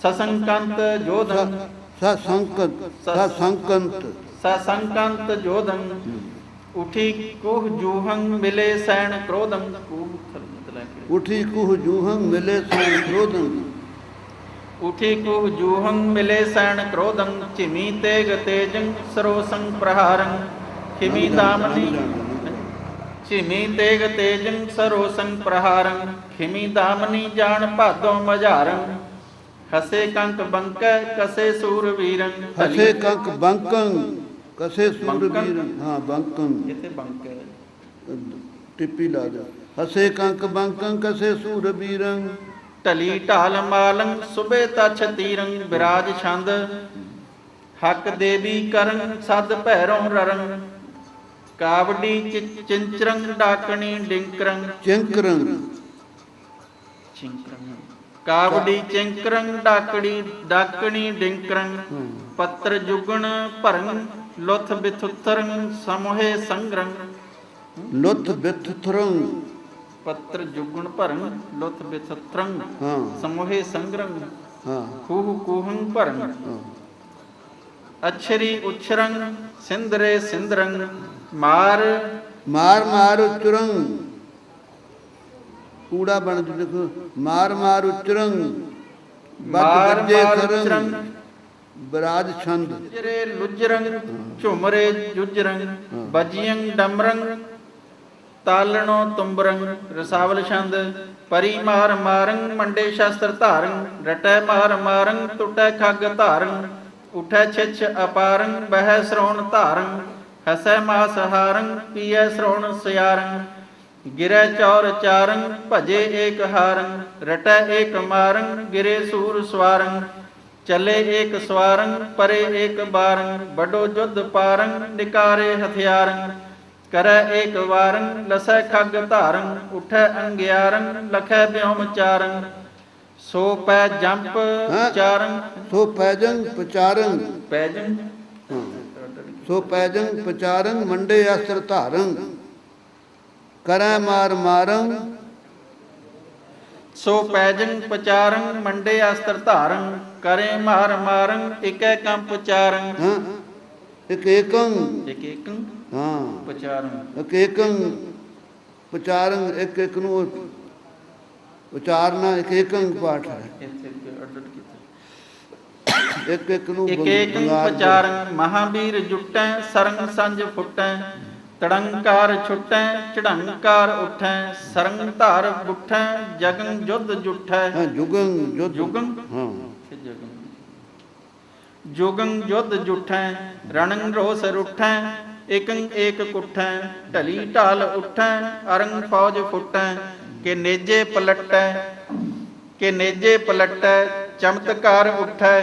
ਸਸੰਕੰਤ ਜੋਧੰ ਸਸੰਕੰਤ ਜੋਧੰ ਉਠੀ ਕੁਹ ਜੂਹੰ ਮਿਲੇ ਸੈਣ ਕ੍ਰੋਧੰ ਉਠੀ ਕੁਹ ਜੂਹੰ ਮਿਲੇ ਸੈਣ ਕ੍ਰੋਧੰ ਉਠੀ ਕੁਹ ਜੂਹੰ ਮਿਲੇ ਸੈਣ ਕ੍ਰੋਧੰ ਝਿਮੀ ਤੇਗ ਤੇਜੰ ਸਰੋਸੰ ਪ੍ਰਹਾਰੰ ਖਿਮੀ ਦਾਮਨੀ ਝਿਮੀ ਤੇਗ ਤੇਜੰ ਸਰੋਸੰ ਪ੍ਰਹਾਰੰ ਖਿਮੀ ਦਾਮਨੀ ਜਾਣ ਭਾਦੋ ਮਝਾਰੰ ਹਸੇ ਕੰਕ ਬੰਕੈ ਕਸੇ ਸੂਰ ਵੀਰੰ ਹਸੇ ਕੰਕ ਬੰਕੰ ਕਸੇ ਸੂਰ ਵੀਰੰ ਹਾਂ ਬੰਕੰ ਇੱਥੇ ਬੰਕ ਹੈ ਟਿੱਪੀ ਲਾ ਦੇ ਹਸੇ ਕੰਕ ਬੰਕੰ ਕਸੇ ਸੂਰ ਵੀਰੰ ਢਲੀ ਢਾਲ ਮਾਲੰ ਸੁਬੇ ਤਛ ਤੀਰੰ ਬਿਰਾਜ ਛੰਦ ਹੱਕ ਦੇਵੀ ਕਰਨ ਸਦ ਭੈਰੋਂ ਰਰੰ ਕਾਵਡੀ ਚਿੰਚਰੰ ਡਾਕਣੀ ਡਿੰਕਰੰ ਚਿੰਕਰੰ ਕਾਵੜੀ ਚਿੰਕਰੰ ਡਾਕਣੀ ਡਿੰਕਰੰ ਪੱਤਰ ਜੁਗਣ ਭਰੰ ਲੁਥ ਬਿਥੁਤਰੰ ਸਮੋਹੇ ਸੰਗਰੰ ਲੁਥ ਬਿਥੁਤਰੰ ਪੱਤਰ ਜੁਗਣ ਭਰੰ ਲੁਥ ਬਿਥੁਤਰੰ ਹਾਂ ਸਮੋਹੇ ਸੰਗਰੰ ਹਾਂ ਖੂਹ ਕੂਹੰ ਭਰੰ ਅਛਰੀ ਉਛਰੰ ਸਿੰਦਰੇ ਸਿੰਦਰੰ ਮਾਰ ਮਾਰ ਉਚਰੰ ਕੂੜਾ ਬਣ ਜੂ ਦੇਖੋ ਮਾਰ ਉਚਰੰ ਮਾਰ ਉਚਰੰ ਬਰਾਜ ਛੰਦ ਜਰੇ ਲੁਜਰੰ ਝੁਮਰੇ ਜੁਜਰੰ ਬਜੀਯੰ ਡਮਰੰ ਤਾਲਣੋ ਤੁੰਬਰੰ ਰਸਾਵਲ ਛੰਦ ਪਰੀ ਮਾਰ ਮਾਰੰ ਮੰਡੇ ਸ਼ਸਤਰ ਧਾਰੰ ਰਟੈ ਮਾਰ ਮਾਰੰ ਟੁਟੈ ਖੱਗ ਧਾਰੰ ਉਠੈ ਛਿਛ ਅਪਾਰੰ ਬਹਿ ਸਰੋਣ ਧਾਰੰ ਹਸੈ ਮਾਸ ਹਾਰੰ ਪੀਐ ਸਰੋਣ ਸਿਆਰੰ ਗਿਰੈ ਚੌਰ ਚਾਰੰ ਭਜੇ ਏਕ ਹਾਰੰ ਰਟੈ ਏਕ ਮਾਰੰ ਗਿਰੇ ਸੂਰ ਸਵਾਰੰ ਚਲੇ ਏਕ ਸਵਾਰੰ ਪਰੇ ਏਕ ਬਾਰੰ ਬਡੋ ਜੁਧ ਪਾਰੰ ਨਿਕਾਰੇ ਹਥਿਆਰੰ ਕਰੈ ਏਕ ਵਾਰੰ ਲਸੈ ਖੱਗ ਧਾਰੰ ਉਠੈ ਅੰਗਿਆਰੰ ਲਖੈ ਬਿਉਮ ਚਾਰੰ ਸੋ ਪੈ ਜੰਪ ਚਾਰੰ ਸੋ ਪੈਜੰ ਪਚਾਰੰ ਪੈਜੰ ਸੋ ਪੈਜੰ ਪਚਾਰੰ ਮੰਡੇ ਅਸਤਰ ਧਾਰੰ ਕਰੈ ਮਾਰੰ ਸੋ ਪੈਜੰ ਪਚਾਰੰ ਮੰਡੇ ਅਸਤਰ ਧਾਰੰ ਕਰੇ ਮਾਰੰ ਇਕੈ ਕੰਪ ਚਾਰੰ ਹਾਂ ਇੱਕ ਏਕੰ ਹਾਂ ਪਚਾਰੰ ਇੱਕ ਏਕੰ ਪਚਾਰੰ ਇੱਕ ਨੂੰ ਉਚਾਰਨਾ ਇੱਕ ਏਕੰ ਪਾਠ ਹੈ ਇੱਕ ਨੂੰ ਇਕੇਕੰ ਪਚਾਰੰ ਮਹਾਵੀਰ ਜੁਟੈ ਸਰੰਗ ਸੰਜ ਫੁਟੈ ਤੜੰਕਾਰ ਛੁਟੈ ਚੜੰਕਾਰ ਉਠੈ ਸਰੰਗ ਧਾਰ ਬੁਠੈ ਜਗਨ ਜੁਧ ਜੁਠੈ ਜੁਗੰ ਹਾਂ ਜੁਗੰ ਜੁਧ ਜੁਠੈ ਰਣੰ ਰੋਸ ਰੁਠੈ ਇਕੰ ਏਕ ਕੁਠੈ ਢਲੀ ਢਾਲ ਉਠੈ ਅਰੰਗ ਫੌਜ ਫੁਟੈ ਕਿ ਨੇਜੇ ਪਲਟੈ ਚਮਤਕਾਰ ਉਠੈ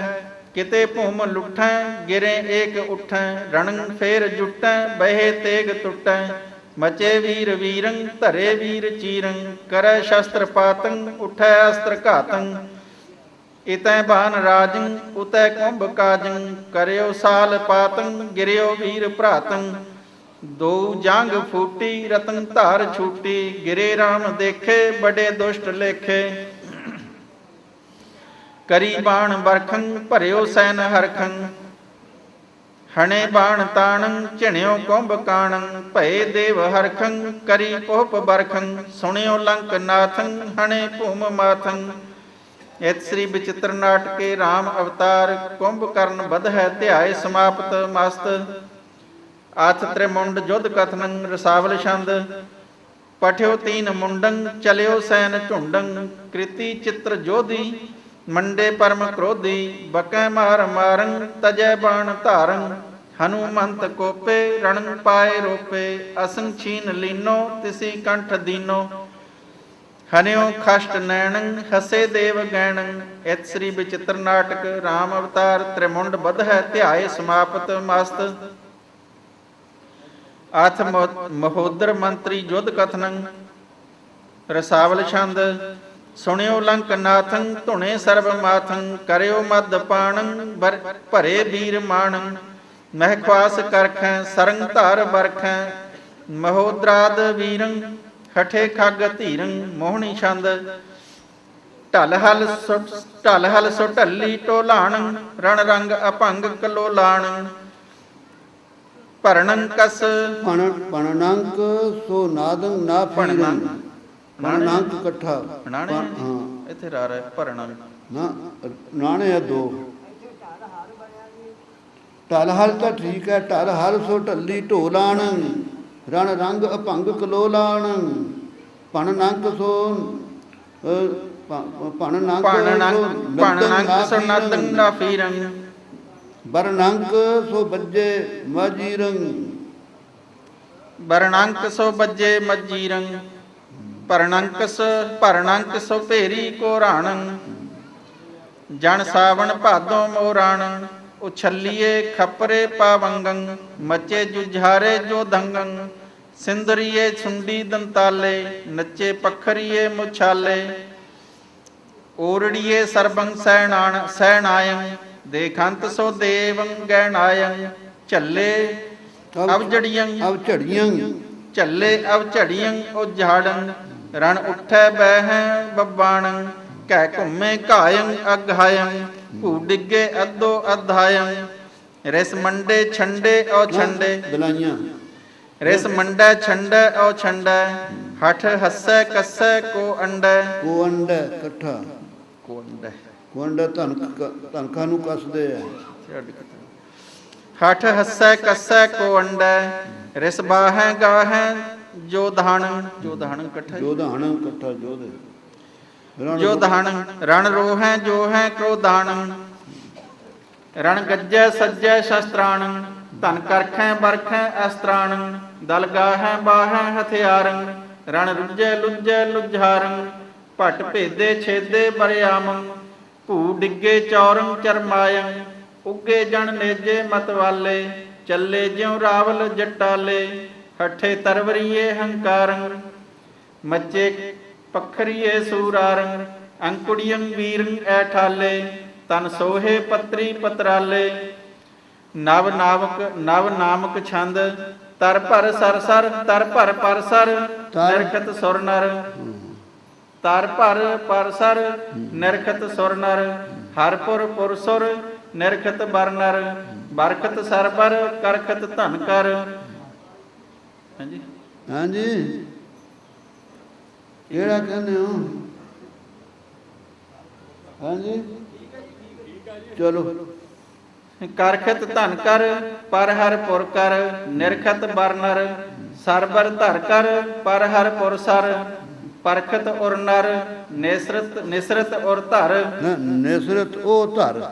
ਕਿਤੇ ਭੂਮ ਲੁੱਠੈ ਗਿਰੇ ਏਕ ਉਠੈ ਰਣੰ ਫੇਰ ਜੁਟੈ ਬਹਿ ਤੇਗ ਟੁਟੈ ਮਚੇ ਵੀਰ ਵੀਰੰ ਧਰੇ ਵੀਰ ਚੀਰੰ ਕਰੈ ਸ਼ਸਤਰ ਪਾਤੰ ਉਠੈ ਅਸਤਰ ਘਾਤੰ ਇਤੈ ਬਾਨ ਰਾਜੰ ਉਤੈ ਕੁੰਭ ਕਾਜੰ ਕਰਿਓ ਸਾਲ ਪਾਤੰ ਗਿਰਿਓ ਵੀਰ ਭਰਾਤੰ ਦੋ ਜੰਗ ਫੂਟੀ ਰਤਨ ਧਾਰ ਛੂਟੀ ਗਿਰੇ ਰਾਮ ਦੇਖੇ ਬੜੇ ਦੁਸ਼ਟ ਲੇਖੇ ਕਰੀ ਬਾਣ ਬਰਖੰ ਭਰਿਓ ਸੈਨ ਹਰਖੰ ਹਣੇ ਬਾਣ ਤਾਣੰ ਝਿਣਿਓ ਕੁੰਭ ਕਾਣੰ ਭਏ ਦੇਵ ਹਰਖੰ ਕਰੀ ਪੋਪ ਬਰਖੰ ਸੁਣਿਓ ਲੰਕ ਨਾਥੰ ਹਣੇ ਭੂਮ ਮਾਥੰ ਇਤ ਸ੍ਰੀ ਬਚਿੱਤਰ ਨਾਟਕੇ ਰਾਮ ਅਵਤਾਰ ਕੁੰਭ ਕਰਨ ਬਧੈ ਧਿਆਏ ਸਮਾਪਤ ਮਸਤ ਆਥ ਤ੍ਰਿਮੁੰਡ ਜੁਧ ਕਥਨੰ ਰਸਾਵਲ ਛੰਦ ਪਠਿਓ ਤੀਨ ਮੁੰਡੰ ਚਲਿਓ ਸੈਨ ਝੁੰਡੰ ਕ੍ਰਿਤੀ ਚਿੱਤਰ ਜੋਧੀ ਮੰਡੇ ਪਰਮ ਕ੍ਰੋਧੀ ਬਕੈ ਮਾਰੰ ਤਜੈ ਬਾਣ ਧਾਰੰ ਹਨੂਮੰਤ ਕੋਪੇ ਰਣੰ ਪਾਏ ਰੋਪੇ ਅਸੰ ਛੀਨ ਲੀਨੋ ਤਿਸੀ ਕੰਠ ਦੀਨੋ ਹਨਿਓ ਖਸ਼ਟ ਨੈਣੰ ਹਸੇ ਦੇਵ ਗੈਣੰ। ਇਤ ਸ੍ਰੀ ਬਚਿੱਤਰ ਨਾਟਕ ਰਾਮ ਅਵਤਾਰ ਤ੍ਰਿਮੁੰਡ ਬਧੈ ਧਿਆਏ ਸਮਾਪਤ ਮਸਤ। ਅਥ ਮਹੋਦਰ ਮੰਤਰੀ ਜੁਧ ਕਥਨੰ। ਰਸਾਵਲ ਛੰਦ। ਸੁਣਿਓ ਲੰਕ ਨਾਥੰ ਧੁਣੇ ਸਰਬ ਮਾਥੰ। ਕਰਿਓ ਮਦ ਪਾਣੰ ਭਰੇ ਬੀਰ ਮਾਣੰ। ਮਹਿ ਖਵਾਸ ਕਰਖੈ ਸਰੰਗ ਧਾਰ ਬਰਖੈ। ਮਹੋਦਰਾਦ ਵੀਰੰ ਹਠੇ ਖੱਗ ਧੀਰੰ। ਮੋਹਣੀ ਛੰਦ। ਢਲ ਹਲ ਸੋ ਢੱਲੀ ਢੋਲਾਣੰ। ਰਣ ਰੰਗ ਅਭੰਗ ਕਲੋਲਾਣੰ। ਭਰਣੰ ਕਸ ਪਣਨੰਕ ਸੋ ਨਾਦੰ ਨਾ ਫੀਰੰ। ਪਣਨੰਕ ਇਕੱਠਾ ਨਾਣੇ ਹਾਂ ਇੱਥੇ ਰਾ ਰਿਹਾ ਭਰਣੰ ਨਾ ਨਾਣੇ ਆ ਦੋ। ਢਲ ਹਲ ਤਾਂ ਠੀਕ ਹੈ। ਢਲ ਹਲ ਸੋ ਢੱਲੀ ਢੋਲਾਣ। ਰਣ ਰੰਗ ਅਭੰਗ ਕਲੋਲਾਣ। ਪਣਨੰਕ ਸੋ ਪਣਨੰਕ ਸੋ ਨਦੰ ਨਾ ਫੀਰੰ। ਬਰਨੰਕ ਸੋ ਬੱਜੇ ਮਜੀਰੰ। ਬਰਣੰਕ ਸੋ ਬੱਜੇ ਮਜੀਰੰ। ਭਰਣੰਕ ਸੋ ਭੇਰੀ ਕੋਰਾਣੰ। ਜਨ ਸਾਵਣ ਭਾਦੋਂ ਮੋਰਾਣੰ। ਉਛਲੀਏ ਖਪਰੇ ਪਾਵੰਗੰ। ਮਚੇ ਜੁਝਾਰੇ ਜੋ ਦੰਗੰ। ਸਿੰਦਰੀਏ ਸੁੰਡੀ ਦੰਤਾਲੇ। ਨੱਚੇ ਪਖਰੀਏ ਮੁਛਾਲੇ। ਓਰੜੀਏ ਸਰਬੰ ਸੈਣਾਯੰ। ਦੇਖੰਤ ਸੋ ਦੇਵੰ ਗੈਣਾਯੰ। ਝੱਲੇ ਅਵਝੜੀਯੰ ਝੱਲੇ ਅਵਝੜੀਯੰ ਉਝਾੜੰ। ਰਣ ਉੱਠੈ ਬਹਿ ਬੱਬਾਣੰ। ਕਹਿ ਘੁੰਮੇ ਘਾਯੰ ਅਘਾਯੰ। ਭੂ ਡਿੱਗੇ ਅੱਧੋ ਅਧਾਯੰ। ਰਿਸ ਮੰਡੇ ਛੰਡੇ ਔ ਛੰਡੇ। ਬਲਾਈਆਂ ਰਿਸ ਮੰਡੈ ਛੰਡੈ ਔ ਛੰਡੈ। ਹਠ ਹੱਸੈ ਕੱਸੈ ਕੋ ਅੰਡੈ। ਕੋ ਅੰਡ ਇਕੱਠਾ ਕੋ ਅੰਡੈ ਕੁੰਡ ਧਨਕਾਂ ਨੂੰ ਕੱਸਦੇ ਆ। ਹਠ ਹੱਸੈ ਕੱਸੈ ਕੋ ਅੰਡੈ। ਰਿਸ ਬਾਹੈ ਗਾਹੈ ਜੋ ਧਾਣੰ। ਜੋ ਧਾਣੰ ਇਕੱਠਾ ਜੋਧਾਣ ਇਕੱਠਾ ਜੋਧ। ਜੋ ਧਾਣੰ। ਰਣ ਰੋਹੈ ਜੋ ਹੈ ਕ੍ਰੋਧਾਣੰ। ਰਣ ਗੱਜੈ ਸੱਜੈ ਸ਼ਸਤਰਾਣੰ। ਧਨ ਕਰਖੈ ਬਰਖੈ ਅਸਤਰਾਣੰ। ਦਲ ਗਾਹੈ ਬਾਹੈ ਹਥਿਆਰੰ। ਰਣ ਰੁੱਜੈ ਲੁੱਜੈ ਲੁੱਝਾਰੰ। ਭਟ ਭੇਦੇ ਛੇਦੇ ਬਰਿਆਮੰ। ਭੂ ਡਿੱਗੇ ਚੌਰੰ ਚਰਮਾਯੰ। ਉੱਗੇ ਜਣ ਨੇਜੇ ਮਤਵਾਲੇ। ਚੱਲੇ ਜਿਉ ਰਾਵਲ ਜਟਾਲੇ। ਹੱਠੇ ਤਰਵਰੀਏ ਹੰਕਾਰੰ। ਮੱਚੇ ਪਖਰੀਏ ਸੂਰਾਰੰ। ਅੰਕੁੜੀਯੰ ਵੀਰੰ ਐਠਾਲੇ। ਤਨ ਸੋਹੇ ਪੱਤਰੀ ਪਤਰਾਲੇ। ਨਵ ਨਾਮਕ ਛੰਦ। ਤਰ ਭਰ ਸਰ ਸਰ ਤਰ ਭਰ ਪਰ ਸਰ। ਨਿਰਖਤ ਸੁਰ ਨਰ। ਤਰ ਭਰ ਪਰ ਸਰ ਨਿਰਖਤ ਸੁਰ ਨਰ। ਹਰਪੁਰ ਪੁਰਸੁਰ ਨਿਰਖਤ ਬਰ ਨਰ। ਬਰਖਤ ਸਰਬਰ ਕਰਖਤ ਧਨ ਕਰ। ਹਾਂਜੀ ਹਾਂਜੀ ਕਿਹੜਾ ਕਹਿੰਦੇ ਹੋ? ਹਾਂਜੀ ਚਲੋ। ਕਰਖਤ ਧਨ ਕਰ ਪਰ ਹਰ ਪੁਰ ਕਰ। ਨਿਰਖਤ ਬਰ ਨਰ ਸਰਬਰ ਧਰ ਕਰ। ਪਰ ਹਰ ਪੁਰ ਸਰ। ਪਰਖਤ ਉਰ ਨਰ ਨਿਸਰਤ ਉਰ ਧਰ। ਨਿਸਰਤ ਉਹ ਧਰ।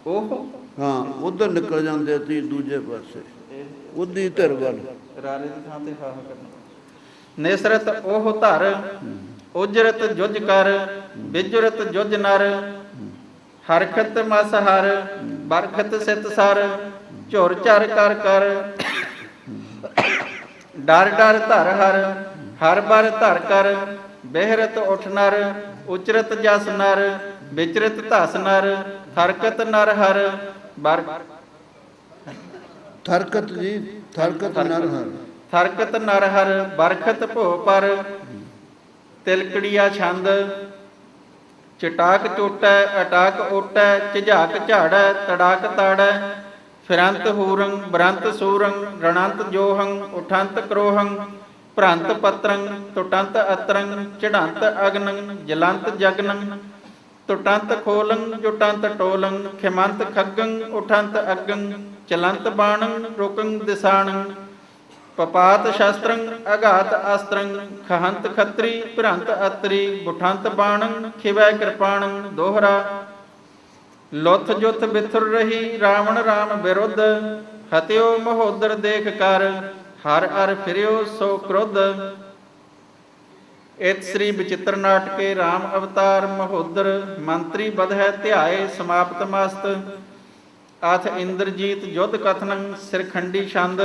ਉਹ ਹਾਂ ਉਧਰ ਨਿਕਲ ਜਾਂਦੇ ਤੀ ਦੂਜੇ ਪਾਸੇ ਉਦੀ ਧਰ ਵੱਲ। ਰਾਰੇ ਦੀ ਥਾਂ ਤੇ ਹਾਹਾ ਕਰਨਾ। ਨਿਸਰਤ ਉਹ ਧਰ। ਉਜਰਤ ਜੁਜ ਕਰ। ਬਿਜਰਤ ਜੁਜ ਨਰ। ਹਰਖਤ ਮਸ ਹਰ। ਬਰਖਤ ਸਿਤ ਸਰ। ਝੁਰ ਝਰ ਕਰ ਕਰ। ਡਰ ਡਰ ਧਰ ਹਰ। ਹਰ ਬਰ ਧਰ ਕਰ। ਬਿਹਰਤ ਉਠ ਨਰ। ਉਚਰਤ ਜਸ ਨਰ। ਵਿਚਰਤ ਧਸ ਨਰ। ਥਰਕਤ ਨਰ ਹਰ। ਥਰਕਤ ਜੀ ਥਰਕਤ ਨਰ ਹਰ। ਥਰਕਤ ਨਰ ਹਰ। ਬਰਖਤ ਭੋ ਪਰ। ਤਿਲਕੜੀਆ ਛੰਦ। ਚਟਾਕ ਚੋਟੈ ਅਟਾਕ ਓਟੈ। ਝਿਝਾਕ ਝਾੜੈ ਤੜਾਕ ਤਾੜੈ। ਫਿਰੰਤ ਹੂਰੰ ਬਰੰਤ ਸੂਰੰ। ਰਣੰਤ ਜੋਹੰ ਉਠੰਤ ਕਰੋਹੰ। ਭ੍ਰੰਤ ਪਤਰੰ ਟੁਟੰਤ ਅਤਰੰ। ਚੜੰਤ ਅਗਨੰ ਜਲੰਤ ਜਗਨੰ। ਟੁਟੰਤ ਖੋਲੰ ਜੁਟੰਤ ਟੋਲੰ। ਖਿਮੰਤ ਖੱਗੰ ਉਠੰਤ ਅਗੰ। ਚਲੰਤ ਬਾਣੰ ਰੁਕੰ ਦਿਸਾਣੰ। ਪਪਾਤ ਸ਼ਸਤਰੰ ਅਘਾਤ ਅਸਤਰੰ। ਖਹੰਤ ਖੱਤਰੀ ਭ੍ਰੰਤ ਅਤਰੀ। ਬੁਠੰਤ ਬਾਣੰ ਖਿਵੈ ਕਿਰਪਾਣੰ। ਦੋਹਰਾ। ਲੁੱਥ ਜੁੱਥ ਬਿਥੁਰ ਰਹੀ ਰਾਵਣ ਰਾਮ ਬਿਰੁੱਧ। ਹਤਿਓ ਮਹੋਦਰ ਦੇਖ ਕਰ। ਹਰ ਅਰ ਫਿਰਿਓ ਸੋ ਕ੍ਰੁੱਧ। ਇਤ ਸ੍ਰੀ ਬਚਿੱਤਰ ਨਾਟਕੇ ਰਾਮ ਅਵਤਾਰ ਮਹੋਦਰ ਮੰਤਰੀ ਬਧੈ ਧਿਆਏ ਸਮਾਪਤ ਮਸਤ ਅਥ ਇੰਦਰਜੀਤ ਯੁੱਧ ਕਥਨੰ ਸਿਰਖੰਡੀ ਛੰਦ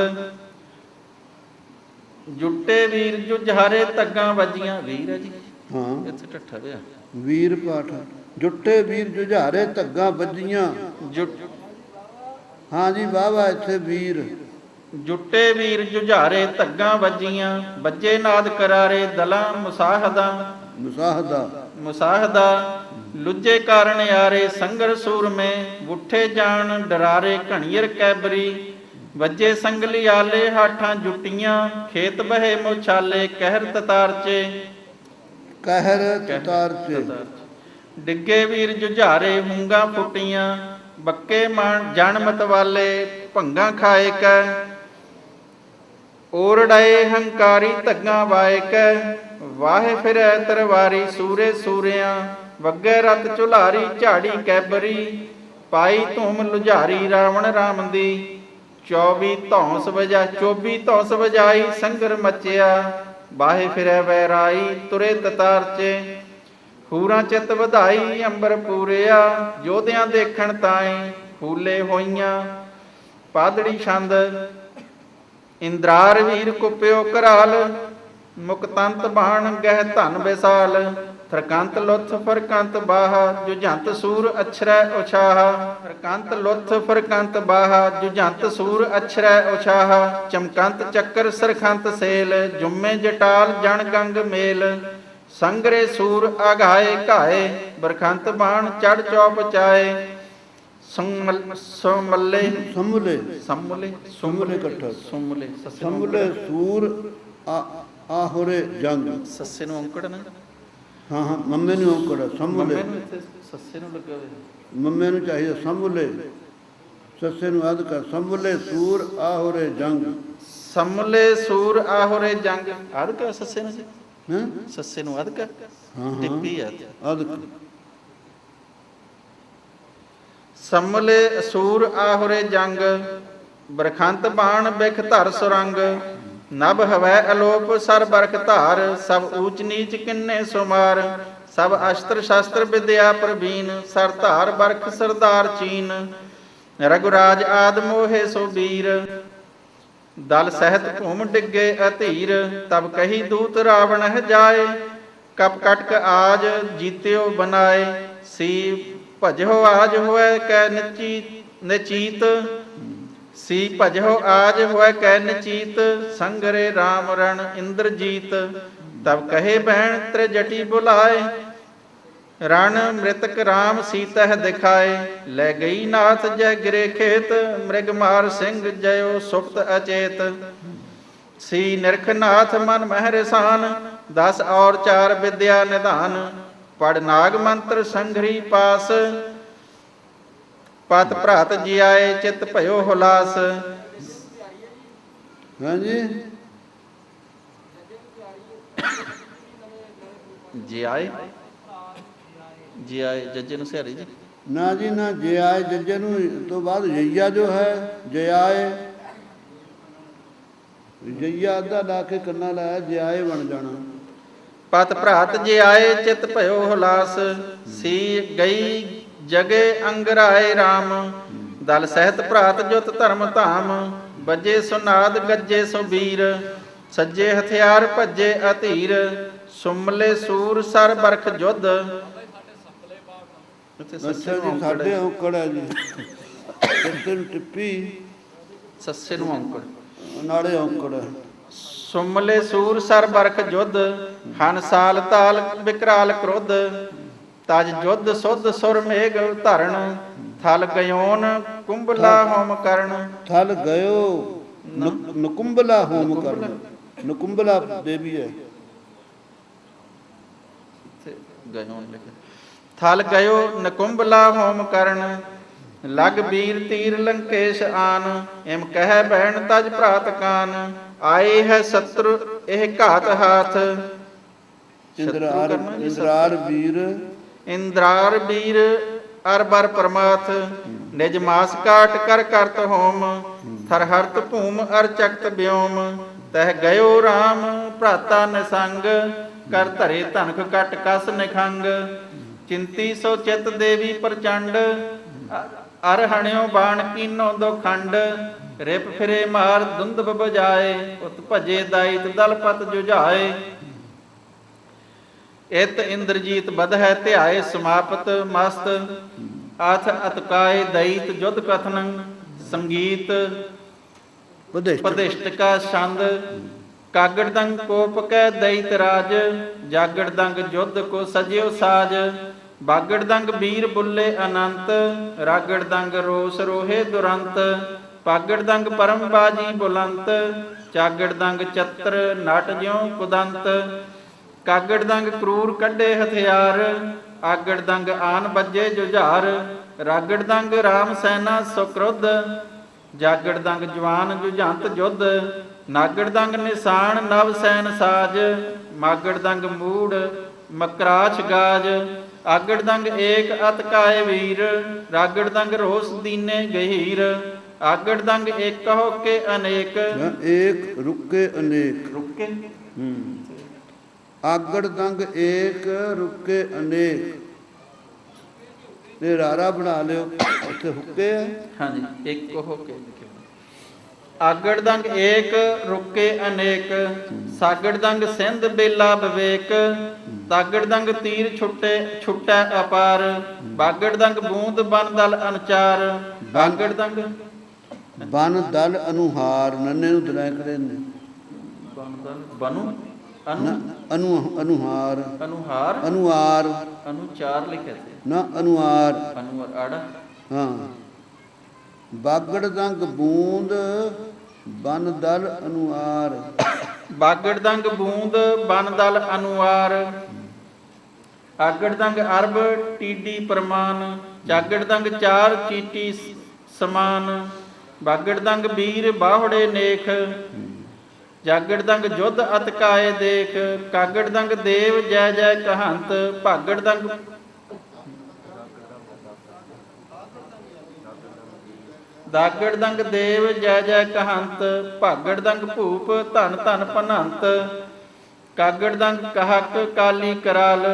ਜੁੱਟੇ ਵੀਰ ਜੁਝਾਰੇ ਧੱਗਾਂ ਵੱਜੀਆਂ ਵੀਰ ਹੈ ਜੀ ਹਾਂ ਇੱਥੇ ਢੱਠਾ ਪਿਆ ਵੀਰ ਪਾਠ ਜੁੱਟੇ ਵੀਰ ਜੁਝਾਰੇ ਧੱਗਾ ਵੱਜੀਆਂ ਹਾਂ ਜੀ ਵਾਹ ਵਾਹ ਇੱਥੇ ਵੀਰ ਜੁੱਟੇ ਵੀਰ ਜੁਝਾਰੇ ਧੱਗਾਂ ਵੱਜੀਆਂ ਵੱਜੇ ਨਾਦ ਕਰਾਰੇ ਦਲਾਂ ਮੁਸਾਹਦਾ ਲੁੱਜੇ ਕਾਰਨ ਯਾਰੇ ਸੰਗਰ ਸੂਰਮੇ ਗੁੱਠੇ ਜਾਣ ਡਰਾਰੇ ਘਣੀਰ ਕੈਬਰੀ ਵੱਜੇ ਸੰਗਲੀ ਆਲੇ ਹਾਠਾਂ ਜੁੱਟੀਆਂ ਖੇਤ ਬਹੇ ਮੋਛਾਲੇ ਕਹਿਰ ਤਤਾਰਚੇ ਡਿੱਗੇ ਵੀਰ ਜੁਝਾਰੇ ਹੁੰਗਾ ਫੁੱਟੀਆਂ ਬੱਕੇ ਮਾਣ ਜਣ ਮਤਵਾਲੇ ਭੰਗਾ ਖਾਏ ਕੈ ਓਰੜਾਏ ਹੰਕਾਰੀ ਧੱਗਾ ਵਾਏ ਕੈ ਵਾਹੇ ਫਿਰੈ ਤਰਵਾਰੀ ਸੂਰੇ ਸੂਰਿਆਂ ਵੱਗੇ ਰਤ ਝੁਲਾਰੀ ਝਾੜੀ ਕੈਬਰੀ ਪਾਈ ਧੂਮ ਲੁਝਾਰੀ ਰਾਵਣ ਰਾਮ ਦੀ 24 ਧੌਂਸ ਵਜਾਈ ਸੰਗਰ ਮਚਿਆ ਬਾਹੇ ਫਿਰੈ ਵੈਰਾਈ ਤੁਰੇ ਤਤਾਰਚੇ ਹੂਰਾਂ ਚਿਤ ਵਧਾਈ ਅੰਬਰ ਪੂਰਿਆ ਯੋਧਿਆਂ ਦੇਖਣ ਤਾਈ ਫੂਲੇ ਹੋਈਆਂ ਪਾਦੜੀ ਛੰਦ ਇੰਦਰਾਰ ਵੀਰ ਕੁਪਿਓ ਕਰਾਲ ਮੁਕਤੰਤ ਬਾਣ ਗਹਿ ਧਨ ਵਿਸਾਲ ਥਰਕੰਤ ਲੁੱਥ ਫਰਕੰਤ ਬਾਹਾ ਜੁਝੰਤ ਸੂਰ ਅਛਰੈ ਉਛਾਹ ਫਰਕੰਤ ਲੁੱਥ ਫਰਕੰਤ ਬਾਹਾ ਜੁਝੰਤ ਸੂਰ ਅਛਰੈ ਉਛਾਹ ਚਮਕੰਤ ਚੱਕਰ ਸਰਖੰਤ ਸੇਲ ਜੁਮੇ ਜਟਾਲ ਜਣ ਗੰਗ ਮੇਲ ਸੰਗਰੇ ਸੂਰ ਆਘਾਏ ਘਾਏ ਬਰਖੰਤ ਬਾਣ ਚੜ ਚੌਪ ਚਾਏ ਸਮੁਲੇ ਸੂਰ ਆਹੁਰੇ ਜੰਗ ਸੱਸੇ ਨੂੰ ਔਂਕੜ ਨਾ ਹਾਂ ਹਾਂ ਮੰਮੇ ਨੂੰ ਔਂਕੜ ਸਮੁਲੇ ਸੱਸੇ ਨੂੰ ਲੱਗਾ ਹੋਇਆ ਮੰਮੇ ਨੂੰ ਚਾਹੀਦਾ ਸਮੁਲੇ ਸੱਸੇ ਨੂੰ ਅਧ ਕਰ ਸਮੁਲੇ ਸੂਰ ਆਹੁਰੇ ਜੰਗ ਸਮੁਲੇ ਸੂਰ ਆਹੁਰੇ ਜੰਗ ਅਧ ਕਰ ਸੱਸੇ ਨੂੰ ਹਾਂ ਸੱਸੇ ਨੂੰ ਅਧ ਕਰ ਹਾਂ ਟਿੱਪੀ ਆ ਅਧ ਸਮਲੇ ਅਸੂਰ ਆਹੁਰੇ ਜੰਗ ਬਰਖੰਤ ਬਾਣ ਬਿਖ ਧਰ ਸੁਰੰਗ ਨਭ ਹਵੈ ਅਲੋਪ ਸਰ ਬਰਖ ਧਾਰ ਸਭ ਊਚ ਨੀਚ ਕਿੰਨੇ ਸੁਮਾਰ ਸਭ ਅਸਤਰ ਸ਼ਾਸਤਰ ਵਿਦਿਆ ਪ੍ਰਵੀਨ ਸਰ ਧਾਰ ਬਰਖ ਸਰਦਾਰ ਚੀਨ ਰਘੁਰਾਜ ਆਦ ਮੋਹੇ ਸੋ ਵੀਰ ਦਲ ਸਹਿਤ ਭੂਮ ਡਿੱਗੇ ਅਧੀਰ ਤਬ ਕਹੀ ਦੂਤ ਰਾਵਣ ਜਾਏ ਕਪ ਕਟਕ ਆਜ ਜੀਤਿਓ ਬਨਾਏ ਸੀ ਭਜੋ ਆਜ ਹੋਇ ਕੈ ਨਚੀਤ ਸੀ ਭਜੋ ਆਜ ਹੋਇ ਕੈ ਨਚੀਤ ਸੰਗਰੇ ਰਾਮ ਰਣ ਇੰਦਰਜੀਤ ਤਬ ਕਹੇ ਬਹਿਣ ਤ੍ਰਿਜਟੀ ਬੁਲਾਏ ਰਣ ਮ੍ਰਿਤਕ ਰਾਮ ਸੀਤਹ ਦਿਖਾਏ ਲੈ ਗਈ ਨਾਥ ਜੈ ਗਿਰੇ ਖੇਤ ਮ੍ਰਿਗ ਮਾਰ ਸਿੰਘ ਜਯੋ ਸੁਪਤ ਅਚੇਤ ਸੀ ਨਿਰਖਨਾਥ ਮਨ ਮਹਿਰਸਾਨ 10 ਔਰ 4 ਵਿਦਿਆ ਨਿਧਾਨ ਪੜ ਨਾਗ ਮੰਤਰ ਸੰਘਰੀ ਪਾਸ ਪਤ ਭਰਾਤ ਜੀ ਆਏ ਚਿਤ ਭਇਓ ਹੁਲਾਸ ਹਾਂਜੀ ਜੀ ਆਏ ਜੱਜੇ ਨੂੰ ਸਿਆਰੀ ਜੀ ਨਾ ਜੀ ਨਾ ਜੇ ਆਏ ਜੱਜੇ ਨੂੰ ਤੋਂ ਬਾਅਦ ਜਈਆ ਜੋ ਹੈ ਜੇ ਆਏ ਜਈਆ ਅੱਧਾ ਲਾ ਕੇ ਕੰਨਾ ਲਾਇਆ ਜੇ ਆਏ ਬਣ ਜਾਣਾ ਪਤ ਭਰਾਤ ਜੀ ਆਏ ਚਿਤ ਭਇਓ ਹੁਲਾਸ ਸੀ ਗਈ ਜਗੇ ਅੰਗਰਾਏ ਰਾਮ ਦਲ ਸਹਿਤ ਭਰਾਤ ਜੁਤ ਧਰਮ ਧਾਮ ਬੱਜੇ ਸੁਨਾਦ ਗੱਜੇ ਸੋ ਵੀਰ ਸੱਜੇ ਹਥਿਆਰ ਭੱਜੇ ਅਧੀਰ ਸੁਮਲੇ ਸੂਰ ਸਰ ਬਰਖ ਜੁਧ ਅੱਛਾ ਜੀ ਸਾਡੇ ਔਂਕੜ ਹੈ ਜੀ ਸੱਸੇ ਨੂੰ ਟਿੱਪੀ ਸੱਸੇ ਨੂੰ ਔਂਕੜ ਨਾਲੇ ਔਂਕੜ ਸੁਮਲੇ ਸੂਰ ਸਰ ਬਰਖ ਜੁਧ ਹਨ ਸਾਲ ਤਾਲ ਵਿਕਰਾਲ ਕ੍ਰੋਧ ਤਜ ਜੁਧ ਸੁਧ ਸੁਰ ਮੇਘ ਧਰਨ ਥਲ ਗਯੋਨ ਕੁੰਭਲਾ ਹੋਮ ਕਰਨ ਥਲ ਗਇਓ ਨਕੁੰਭਲਾ ਹੋਮ ਕਰਨ ਨਕੁੰਭਲਾ ਦੇਵੀ ਹੈ ਗਯੋਨ ਲਿਖਿਆ ਥਲ ਗਇਓ ਨਕੁੰਭਲਾ ਹੋਮ ਕਰਨ ਲਗ ਬੀਰ ਤੀਰ ਲੰਕੇਸ਼ ਆਨ ਇਮ ਕਹਿ ਬਹਿਣ ਤਜ ਭਰਾਤ ਕਾਨ ਆਏ ਹੈ ਸਤਰ ਇਹ ਘਾਤ ਹਾਥ ਇੰਦਰਾਰ ਵੀਰ ਅਰਬਰ ਪਰਮਾਥ ਨਿਜ ਮਾਸ ਕਾਟ ਕਰ ਕਰਤ ਹੋਮ ਥਰ ਹਰਤ ਭੂਮ ਅਰ ਚਕਤ ਬਿਓਮ ਤਹ ਗਇਓ ਰਾਮ ਭਰਾਤਾ ਨਿਸੰਗ ਕਰ ਧਰੇ ਧਨਖ ਕਟ ਕਸ ਨਿਖੰਗ। ਚਿੰਤੀ ਸੋ ਚਿਤ ਦੇਵੀ ਪ੍ਰਚੰਡ ਅਰ ਹਣਿਓ ਬਾਣ ਕੀਨੋ ਦੋ ਖੰਡ। ਰਿਪ ਫਿਰੇ ਮਾਰ ਦੁੰਦਬ ਬਜਾਏ ਉਤ ਭਜੇ ਦਾਇਤ ਦਲਪਤ ਜੁਝਾਏ। ਇਤ ਇੰਦਰਜੀਤ ਬਧੈ ਧਿਆਏ ਸਮਾਪਤ ਮਸਤ ਆਥ ਅਤਕਾਏ ਦਇਤ ਜੁਧ ਕਥਨੰ। ਸੰਗੀਤ ਪਦਿਸ਼ਟ ਕਾ ਛੰਦ ਕਾਗੜ ਦੰਗ ਕੋਪ ਕੈ ਦਇਤ ਰਾਜ। ਜਾਗੜ ਦੰਗ ਜੁਧ ਕੋ ਸਜਿਓ ਸਾਜ। ਬਾਗੜ ਦੰਗ ਵੀਰ ਬੁੱਲੇ ਅਨੰਤ ਰਾਗੜ ਦੰਗ ਰੋਸ ਰੋਹੇ ਦੁਰੰਤ। ਪਾਗੜ ਦੰਗ ਪਰਮ ਬਾਜੀ ਬੁਲੰਤ ਚਾਗੜ ਦੰਗ ਚਤਰ ਨਟ ਜਿਉ ਕੁਦੰਤ। ਕਾਗੜ ਦੰਗ ਕਰੂਰ ਕੱਢੇ ਹਥਿਆਰ ਆਗੜ ਦੰਗ ਆਨ ਬੱਜੇ ਜੁਝਾਰ। ਰਾਗੜ ਦੰਗ ਰਾਮ ਸੈਨਾ ਸੁਕਰੁੱਧ ਜਾਗੜ ਦੰਗ ਜਵਾਨ ਜੁਝੰਤ ਜੁੱਧ। ਨਾਗੜ ਦੰਗ ਨਿਸ਼ਾਨ ਨਵ ਸੈਨ ਸਾਜ ਮਾਗੜ ਦੰਗ ਮੂੜ ਮਕਰਾਛ ਗਾਜ। ਆਗੜ ਦੰਗ ਏਕ ਅਤਕਾਏ ਵੀਰ ਰਾਗੜ ਦੰਗ ਰੋਸ ਦੀਨੇ ਗਹੀਰ। ਆਗੜ ਦੰਗ ਏਕ ਹੋ ਕੇ ਅਨੇਕ ਏਕ ਰੁਕੇ ਅਨੇਕ। ਰੁਕੇ ਆਗੜ ਦੰਗ ਏਕ ਰੁਕੇ ਅਨੇਕ। ਇਹ ਰਾਰਾ ਬਣਾ ਲਿਓ ਉੱਥੇ ਹੁੱਕੇ ਆ। ਹਾਂਜੀ ਇੱਕ ਹੋ ਕੇ ਲਿਖਿਓ। ਆਗੜ ਦੰਗ ਏਕ ਰੁਕੇ ਅਨੇਕ ਸਾਗੜ ਦੰਗ ਸਿੰਧ ਬੇਲਾ ਵਿਵੇਕ। ਤਾਗੜ ਦੰਗ ਤੀਰ ਛੁੱਟੈ ਅਪਾਰ ਬਾਗੜ ਦੰਗ ਬੂੰਦ ਬਨ ਦਲ ਅਨਚਾਰ। ਬਾਗੜ ਦੰਗ ਬਨ ਦਲ ਅਨੁਹਾਰ ਨੰਨੇ ਨੂੰ ਦਲਾਂ ਕਰੇ ਨੇ ਬਨੂ ਅਨੁਹਾਰ ਅਨੁਹਾਰ ਅਨੁਆਰ ਅਨੁਚਾਰ ਲਿਖਿਆ ਸੀ ਨਾ ਅਨੁਆਰ ਅਨੁਰ ਅੜ। ਹਾਂ ਬਾਗੜ ਦੰਗ ਬੂੰਦ ਬਨ ਦਲ ਅਨੁਆਰ। ਬਾਗੜ ਦੰਗ ਬੂੰਦ ਬਨ ਦਲ ਅਨੁਆਰ। ਆਗੜ ਦੰਗ ਅਰਬ ਟੀਡੀ ਪ੍ਰਮਾਨ ਚਾਗੜ ਦੰਗ ਚਾਰ ਚੀਟੀ ਸਮਾਨ। ਬਾਗੜ ਦੰਗ ਵੀਰ ਬਾਹੜੇ ਨੇਖ ਜਾਗੜ ਦੰਗ ਜੁਧ ਅਤਕਾਏ ਦੇਖ। ਕਾਗੜ ਦੰਗ ਦੇਵ ਜੈ ਜੈ ਕਹੰਤ ਭਾਗੜ ਦੰਗ ਦਾਗੜ ਦੰਗ ਦੇਵ ਜੈ ਜੈ ਕਹੰਤ ਭਾਗੜ ਦੰਗ ਭੂਪ ਧਨ ਧਨ ਭਨੰਤ। ਕਾਗੜ ਦੰਗ ਕਹਕ ਕਾਲੀ ਕਰਾਲ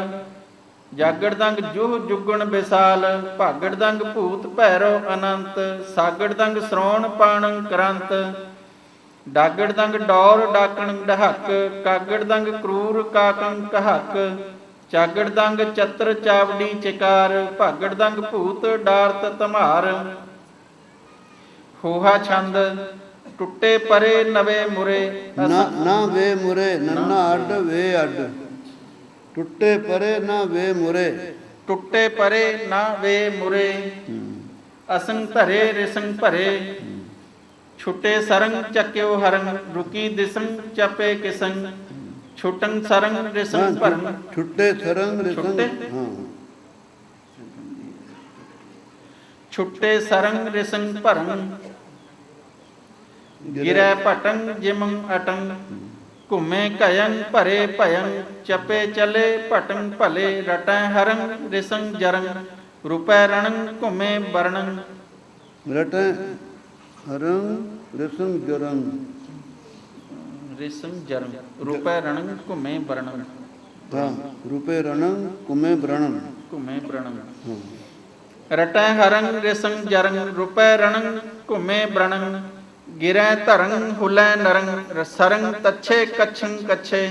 ਜਾਗੜ ਦੰਗ ਜੁਹ ਜੁਗਣ ਵਿਸਾਲ। ਭਾਗੜ ਦੰਗ ਭੂਤ ਭੈਰੋ ਅਨੰਤ ਸਾਗੜ ਦੰਗ ਸ਼੍ਰੋਣ ਪਾਣੰ ਕਰੰਤ। ਡਾਗੜ ਦੰਗ ਡੌਰ ਡਾਕਣ ਡਹਕ ਕਾਗੜ ਦੰਗ ਕਰੂਰ ਕਾਕੰ ਕਹਕ। ਚਾਗੜ ਦੰਗ ਚਤਰ ਚਾਵੜੀ ਚਿਕਾਰ ਭਾਗੜ ਦੰਗ ਭੂਤ ਡਾਰਤ ਧਮਾਰ। ਹੋਹਾ ਛੰਦ ਟੁੱਟੇ ਪਰੇ ਨਵੇਂ ਮੁਰੇ ਨਾ ਵੇ ਮੁਰੇ ਨੰਨਾ ਅੱਡ ਵੇ ਅੱਡ। ਟੁੱਟੇ ਪਰੇ ਨਾ ਵੇ ਮੁਰੇ ਟੁੱਟੇ ਪਰੇ ਨਾ ਵੇ ਮੁਰੇ। ਅਸੰਗ ਧਰੇ ਰਿਸੰਗ ਭਰੇ ਛੁੱਟੇ ਸਰੰਗ ਚੱਕਿਓ ਹਰੰਗ। ਰੁਕੀ ਦਿਸੰਗ ਚਪੇ ਕਿਸੰਗ ਛੁਟੰਗ ਸਰੰਗ ਰਿਸੰਗ ਭਰੰਗ। ਛੁੱਟੇ ਸਰੰਗ ਰਿਸੰਗ ਹਾਂ ਛੁੱਟੇ ਸਰੰਗ ਰਿਸੰਗ ਭਰੰਗ। ਗਿਰੈ ਭਟੰਗ ਜਿਮੰ ਅਟੰਗ ਘੁੰਮੇ ਕਯੰ ਭਰੇ ਭਯੰ। ਚਪੇ ਚਲੇ ਭਟੰਗ ਭਲੇ ਰਟੈ ਹਰੰਗ ਰਿਸੰਗ ਜਰੰਗ। ਰੁਪੈ ਰਣੰਗ ਘੁੰਮੇ ਬਰਣੰਗ ਰਟੈ ਹਰੰਗ ਰਿਸੰਗ ਜਰੰਗ। ਰਿਸੰਗ ਜਰੰਗ ਰੁਪੈ ਰਣੰਗ ਘੁੰਮੇ ਬਰਣੰਗ। ਹਾਂ ਰੁਪੇ ਰਣੰਗ ਘੁੰਮੇ ਬਰਣੰਗ ਘੁੰਮੇ ਬਰਣੰਗ। ਰਟੈ ਹਰੰਗ ਰਿਸੰਗ ਜਰੰਗ ਰੁਪੈ ਰਣੰਗ ਘੁੰਮੇ ਬਰਣੰਗ। ਗਿਰੈ ਧਰੰਗ ਹੁਲੈ ਨਰੰਗ ਸਰੰਗ ਤਛੇ ਕਛੰ ਕਛੇ।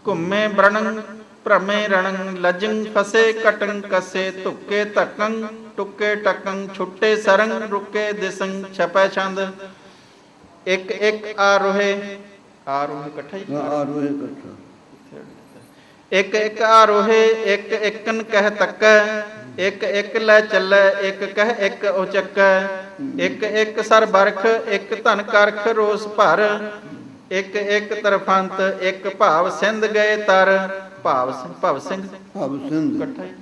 ਘੁੰਮੇ ਬਰਣੰਗ ਭ੍ਰਮੇ ਰਣੰਗ ਲਜੰਗ ਫਸੇ ਕਟੰਗ ਕਸੇ। ਧੁੱਕੇ ਧੱਕੰ ਟੁੱਕੇ ਟਕੰ ਛੁੱਟੇ ਸਰੰਗ ਰੁਕੇ ਦਿਸੰਗ। ਛਪੈ ਛੰਦ ਇੱਕ ਇੱਕ ਆਰੋਹੇ ਆਰੋਹੇ ਇਕੱਠਾ ਹੀ ਆਰੋਹੇ ਇਕੱਠਾ। ਇੱਕ ਇੱਕ ਆਰੋਹੇ ਇੱਕ ਇੱਕਨ ਕਹਿ ਤੱਕੈ। ਇੱਕ ਇੱਕ ਲੈ ਚੱਲੈ ਇੱਕ ਕਹਿ ਇੱਕ ਉਚਕੈ। ਇੱਕ ਇੱਕ ਸਰ ਬਰਖ ਇੱਕ ਧਨ ਕਰਖ ਰੋਸ ਭਰ। ਇੱਕ ਇੱਕ ਤਰਫੰਤ ਇੱਕ ਭਾਵ ਸਿੰਧ ਗਏ ਤਰ। ਭਾਵ ਭਵ ਸਿੰਘ ਭਵ ਸਿੰਧ ਇਕੱਠਾ ਹੀ।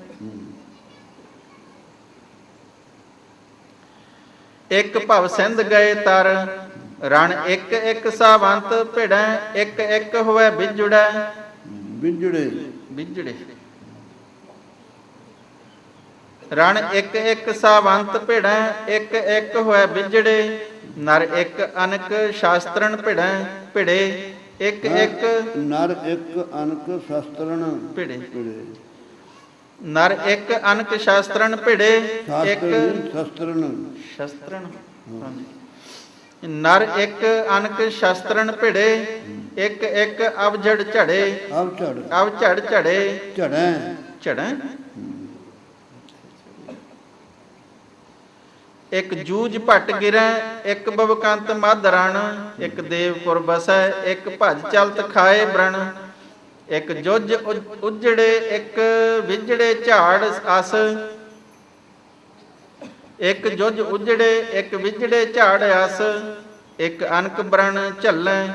ਇੱਕ ਭਵ ਸਿੰਧ ਗਏ ਤਰ। ਰਣ ਇੱਕ ਇੱਕ ਸਾਵੰਤ ਭਿੜੈ ਇੱਕ ਇੱਕ ਹੋਵੇ ਵਿਜੁੜੈ। ਵਿਜੜੇ ਵਿਜੜੇ ਰਣ ਇੱਕ ਇੱਕ ਸਾਵੰਤ ਭਿੜੈ ਇੱਕ ਇੱਕ ਹੋਇ ਵਿਜੜੇ। ਨਰ ਇੱਕ ਅਨਕ ਸ਼ਾਸਤਰਨ ਭਿੜੈ ਭਿੜੇ। ਇੱਕ ਇੱਕ ਨਰ ਇੱਕ ਅਨਕ ਸ਼ਸਤਰਣ ਭਿੜੇ। ਭਿੜੇ। ਨਰ ਇੱਕ ਅਨਕ ਸ਼ਾਸਤਰਨ ਭਿੜੇ। ਇੱਕ ਸ਼ਸਤਰਣ ਸ਼ਸਤਰਨ, ਹਾਂਜੀ। ਨਰ ਇੱਕ ਅਨਕ ਸ਼ਸਤਰਨ ਭਿੜੇ। ਇੱਕ ਇੱਕ ਅਵਝੜ ਝੜੇ। ਅਵਝੜ ਝੜੇ। ਝੜੈ ਝੜੈ। ਇੱਕ ਜੂਝ ਭਟ ਗਿਰੈ। ਇੱਕ ਬਵਕੰਤ ਮਧ ਰਣ। ਇੱਕ ਦੇਵਪੁਰ ਬਸੈ। ਇੱਕ ਭਜ ਚਲਤ ਖਾਏ ਬ੍ਰਣ। ਇੱਕ ਜੁਝ ਉਜੜੇ। ਇੱਕ ਵਿਜੜੇ ਝਾੜ ਅਸ। ਇੱਕ ਜੁਝ ਉਜੜੇ। ਇੱਕ ਵਿਜੜੇ ਝਾੜ ਅਸ। ਇੱਕ ਅਨਕ ਬ੍ਰਣ ਝੱਲੈ।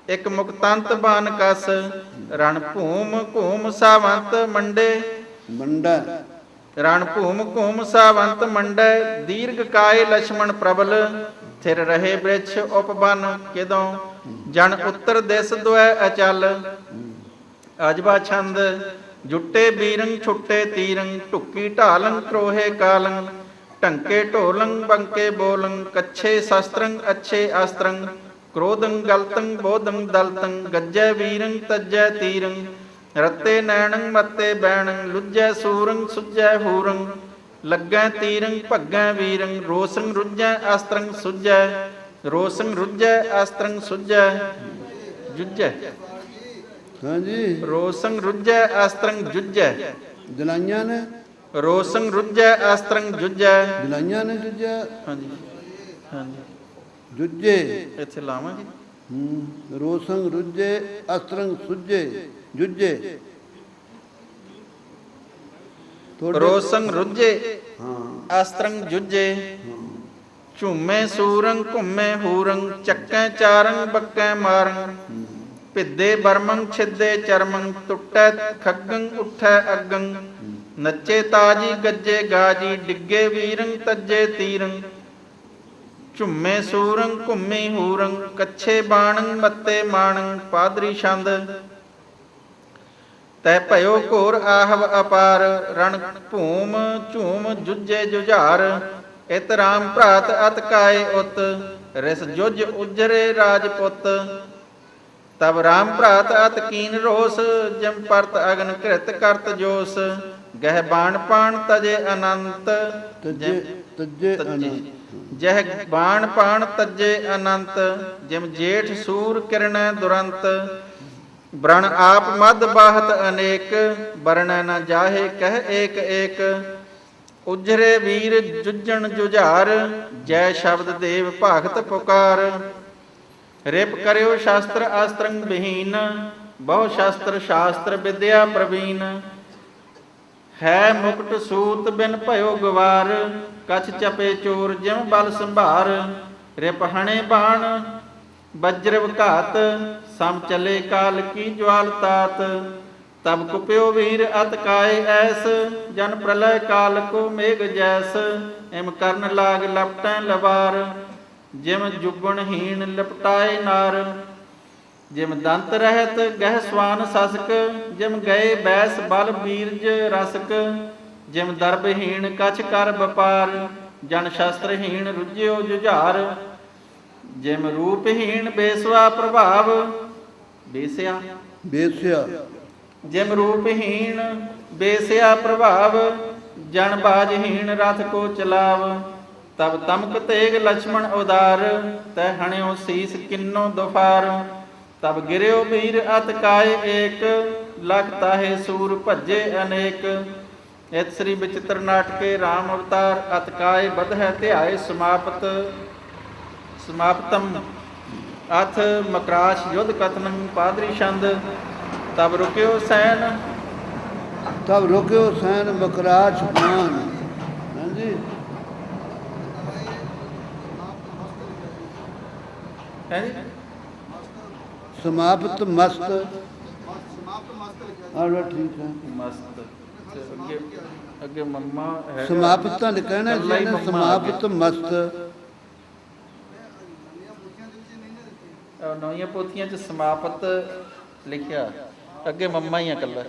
ਇੱਕ ਮੁਕਤੰਤ ਬਾਨ ਕਸ। ਰਣ ਭੂਮ ਘੂਮ ਸਾਵੰਤ ਮੰਡੇ। ਮੰਡਾ ਰਣ ਭੂਮ ਘੂਮ ਸਾਵੰਤ ਮੰਡੈ। ਦੀਰਘ ਕਾਇ ਲਛਮਣ ਪ੍ਰਬਲ। ਥਿਰ ਰਹੇ ਬ੍ਰਿਛ ਉਪਬਨ ਕਿਦੋਂ। ਜਨ ਉੱਤਰ ਦਿਸ ਦੁਐ ਅਚਲ। ਅਜਬਾ ਛੰਦ। ਜੁੱਟੇ ਬੀਰੰ ਛੁੱਟੇ ਤੀਰੰ। ਢੁੱਕੀ ਢਾਲੰ ਕਰੋਹੇ ਕਾਲੰ। ਢੰਕੇ ਢੋਲੰ ਬੰਕੇ ਬੋਲੰ। ਕੱਛੇ ਸ਼ਸਤਰੰ ਅੱਛੇ ਅਸਤਰੰ। ਕ੍ਰੋਧੰ ਗਲਤੰ ਬੋਧੰ ਦਲਤੰ। ਗੱਜੈ ਵੀਰੰ ਤੱਜੈ ਤੀਰੰ। ਰੱਤੇ ਨੈਣੰ ਮੱਤੇ ਬੈਣੰ। ਲੁੱਜੈ ਸੂਰੰ ਸੁੱਜੈ ਹੂਰੰ। ਲੱਗੈ ਤੀਰੰ ਭੱਗੈ ਵੀਰੰ। ਰੋਸੰ ਰੁੱਜੈ ਅਸਤਰੰ ਸੁੱਜੈ। ਰੋਸੰ ਰੁੱਜੈ ਅਸਤਰੰ ਸੁੱਜੈ। ਜੁੱਜੈ। ਹਾਂਜੀ। ਰੋਸੰ ਰੁੱਜੈ ਅਸਤਰੰ ਜੁੱਜੈ। ਦਿਲਾਈਆਂ ਨੇ ਰੋਸੰ ਰੁੱਜੈ ਅਸਤਰੰ ਜੁੱਜੈ। ਦਿਲਾਈਆਂ ਨੇ ਜੁੱਜਿਆ। ਹਾਂਜੀ ਹਾਂਜੀ। ਜੁੱਜੇ ਇੱਥੇ ਲਾਵਾਂਗੇ। ਰੋਸੰਗ ਰੁੱਜੇ ਅਸਤਰੰਗ ਸੁੱਜੇ ਜੁੱਜੇ। ਰੋਸੰ ਰੁੱਜੇ ਹਾਂ ਅਸਤਰੰ ਜੁੱਜੇ। ਝੂਮੇ ਸੂਰੰ ਘੁੰਮੇ ਹੂਰੰ। ਚੱਕੈ ਚਾਰੰ ਬੱਕੈ ਮਾਰੰ। ਭਿੱਦੇ ਬਰਮੰ ਛਿੱਦੇ ਚਰਮੰ। ਟੁੱਟੈ ਖੱਗੰ ਉੱਠੈ ਅੱਗੰ। ਨੱਚੇ ਤਾਜੀ ਗੱਜੇ ਗਾਜੀ। ਡਿੱਗੇ ਵੀਰੰ ਤੱਜੇ ਤੀਰੰ। ਝੁੰਮੇ ਸੂਰੰ ਘੁੰਮੀ ਹੂਰੰ। ਕੱਛੇ ਬਾਣੰ ਮੱਤੇ ਮਾਣੰ। ਪਾਦਰੀ ਛੰਦ। ਤੈ ਭਇਓ ਘੋਰ ਆਹਵ ਅਪਾਰ। ਰਣ ਭੂਮ ਝੂਮ ਜੁੱਜੇ ਜੁਝਾਰ। ਇਤ ਰਾਮ ਭਰਾਤ ਅਤ ਕਾਏ ਉਤ। ਰਿਸ ਜੁਝ ਉਜਰੇ ਰਾਜਪੁੱਤ। ਤਬ ਰਾਮ ਭਰਾਤ ਅਤ ਕੀਨ ਰੋਸ। ਜਿਮ ਪਰਤ ਅਗਨ ਘ੍ਰਿਤ ਕਰਤ ਜੋਸ। ਗਹਿ ਬਾਣ ਪਾਣ ਤਜੇ ਅਨੰਤ। ਤੱਜੇ ਅਨੰਤ। ਜਹ ਬਾਣ ਪਾਣ ਤਜੇ ਅਨੰਤ। ਜਿਮ ਜੇਠ ਸੂਰ ਕਿਰਣੈ ਦੁਰੰਤ। ਬ੍ਰਣ ਆਪ ਮਦ ਬਾਹਤ ਅਨੇਕ। ਬਰਣੈ ਨ ਜਾਹੇ ਕਹਿ ਏਕ ਏਕ। ਉਜਰੇ ਵੀਰ ਜੁੱਜਣ ਜੁਝਾਰ। ਜੈ ਸ਼ਬਦ ਦੇਵ ਭਾਗਤ ਪੁਕਾਰ। ਰਿਪ ਕਰਿਓ ਸ਼ਾਸਤਰ ਅਸਤਰੰ ਬਹੀਨ। ਬਹੁ ਸ਼ਸਤਰ ਸ਼ਾਸਤਰ ਵਿਦਿਆ ਪ੍ਰਵੀਨ। ਹੈ ਮੁਕਟ ਸੂਤ ਬਿਨ ਭਇਓ ਗਵਾਰ। ਕਛ ਚਪੇ ਚੋਰ ਜਿਮ ਬਲ ਸੰਭਾਰ। ਰਿਪ ਹਣੇ ਬਾਣ ਵਜ੍ਰ ਘਾਤ। ਸਮ ਚਲੇ ਕਾਲ ਕੀ ਜਵਾਲ ਤਾਤ। ਤਬ ਕੁਪਿਓ ਵੀਰ ਅਤ ਕਾਏ ਐਸ। ਜਨ ਪ੍ਰਲय ਕਾਲ ਕੋ ਮੇਘ ਜੈਸ। ਇਮ ਕਰਨ ਲਾਗ ਲਪਟੈ ਲਵਾਰ। ਜਿਮ ਜੁਗਣਹੀਣ ਲਪਟਾਏ ਨਾਰ। ਜਿਮ ਦੰਤ ਰਹਿਤ ਗਹਿ ਸਵਾਨ ਸਸਕ। ਜਿਮ ਗਏ ਬੈਸ ਬਲ ਬੀਰਜ ਰਸਕ। ਜਿਮ ਦਰਬਹੀਣ ਕਛ ਕਰ ਵਪਾਰ। ਜਨ ਸ਼ਸਤਰਹੀਣ ਰੁਜਿਓ ਜੁਝਾਰ। ਜਿਮ ਰੂਪਹੀਣ ਬੇਸਵਾ ਪ੍ਰਭਾਵ। ਬੇਸਿਆ ਬੇਸਿਆ ਜਿਮ ਰੂਪਹੀਣ ਬੇਸਿਆ ਪ੍ਰਭਾਵ। ਜਨ ਬਾਜਹੀਣ ਰਥ ਕੋ ਚਲਾਵ। ਤਬ ਤਮਕ ਤੇਗ ਲਛਮਣ ਉਦਾਰ। ਤੈ ਹਣਿਓ ਸੀਸ ਕਿੰਨੋ ਦੁਫਾਰ। ਤਬ ਗਿਰਿਓ ਵੀਰ ਅਤ ਕਾਏ ਏਕ। ਲਖ ਤਾਹੇ ਸੂਰ ਭੱਜੇ ਅਨੇਕ। ਇਤ ਸ੍ਰੀ ਬਚਿੱਤਰ ਨਾਟਕੇ ਰਾਮ ਅਵਤਾਰ ਅਤ ਕਾਏ ਬਧੈ ਧਿਆਏ ਸਮਾਪਤ। ਸਮਾਪਤਮ ਅਥ ਮਕਰਾਸ਼ ਯੁੱਧ ਕਥਨੰ। ਪਾਦਰੀ ਛੰਦ। ਤਬ ਰੁਕਿਓ ਸੈਨ। ਤਬ ਰੁਕਿਓ ਸੈਨ ਮਕਰਾਛ ਪਾਨ। ਹਾਂਜੀ। ਹੈ ਜੀ। ਸਮਾਪਤ ਮਸਤ। ਆਹ ਠੀਕ ਹੈ। ਮਸਤ। ਤੇ ਅੱਗੇ ਅੱਗੇ ਮੰਮਾ ਹੈ। ਸਮਾਪਤ ਤਾਂ ਕਹਿਣਾ ਸੀ ਨਾ। ਸਮਾਪਤ ਮਸਤ। ਨਵੀਆਂ ਪੋਥੀਆਂ 'ਚ ਸਮਾਪਤ ਲਿਖਿਆ। ਅੱਗੇ ਮੰਮਾ ਹੀ ਆ ਇਕੱਲਾ।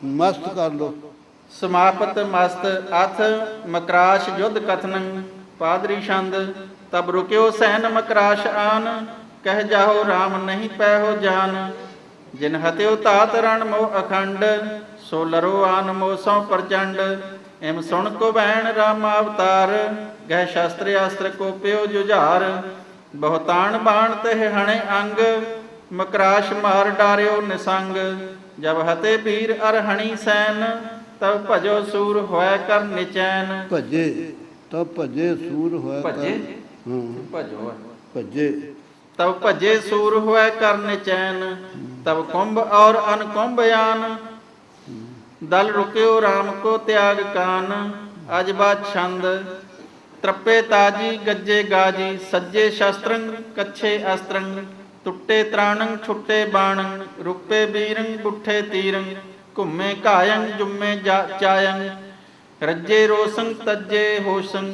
ਮਸਤ ਕਰ ਲੋ। ਸਮਾਪਤ ਮਸਤ ਅਥ ਮਕਰਾਸ਼ ਯੁੱਧ ਕਥਨੰ। ਪਾਦਰੀ ਛੰਦ। ਤਬ ਰੁਕਿਓ ਸੈਨ ਮਕਰਾਸ਼ ਆਨ। ਕਹਿ ਜਾਹੋ RAM ਨਹੀਂ ਪੈਹੋ ਜਾਨ। ਜਿਨ ਹਤਿਓ ਧਾਤ ਰਣ ਮੋ ਅਖੰਡ, ਸੋ ਲਰੋ ਆਨ ਮੋ ਸੋ ਪ੍ਰਚੰਡ। ਇਮ ਸੁਣ ਕੋ ਬੈਣ ਰਾਮ ਅਵਤਾਰ, ਗਹਿ ਸ਼ਸਤਰ ਅਸਤਰ ਕੋ ਪਿਓ ਜੁਝਾਰ। ਬਹੁਤਾਨ ਬਾਣ ਤਹਿ ਹਣੇ ਅੰਗ, ਮਕਰਾਸ਼ ਮਾਰ ਡਾਰਿਓ ਨਿਸੰਗ। ਜਬ ਹਤੇ ਵੀਰ ਅਰ ਹਣੀ ਸੈਨ, ਤਬ ਭਜੋ ਸੂਰ ਹੋਇ ਕਰ ਨਿਚੈਨ। ਭਜੇ ਤਾਂ ਭਜੇ ਸੂਰ ਹੋਇਆ ਭਜੇ ਹਾਂ ਭਜੋ ਭਜੇ ਤਬ ਭਜੇ ਸੂਰ ਹੋਇ ਕਰ ਨਿਚੈਨ। ਤਬ ਕੁੰਭ ਔਰ ਅਨਕੁੰਭ ਆਨ, ਦਲ ਰੁਕਿਓ RAM ਕੋ ਤਿਆਗ ਕਾਨ। ਅਜਬਾ ਛੰਦ ਤ੍ਰਪੇ ਤਾਜੀ ਗੱਜੇ ਗਾਜੀ, ਸੱਜੇ ਸ਼ਸਤਰੰ ਕੱਛੇ ਅਸਤਰੰ। ਟੁੱਟੇ ਤ੍ਰਾਣੰ ਛੁੱਟੇ ਬਾਣੰ, ਰੁਪੇ ਬੀਰੰ ਬੁੱਠੇ ਤੀਰੰ। ਘੁੰਮੇ ਘਾਯੰ ਜੁਮੇ ਚਾਯੰ, ਰੱਜੇ ਰੋਸੰ ਤੱਜੇ ਹੋਸੰ।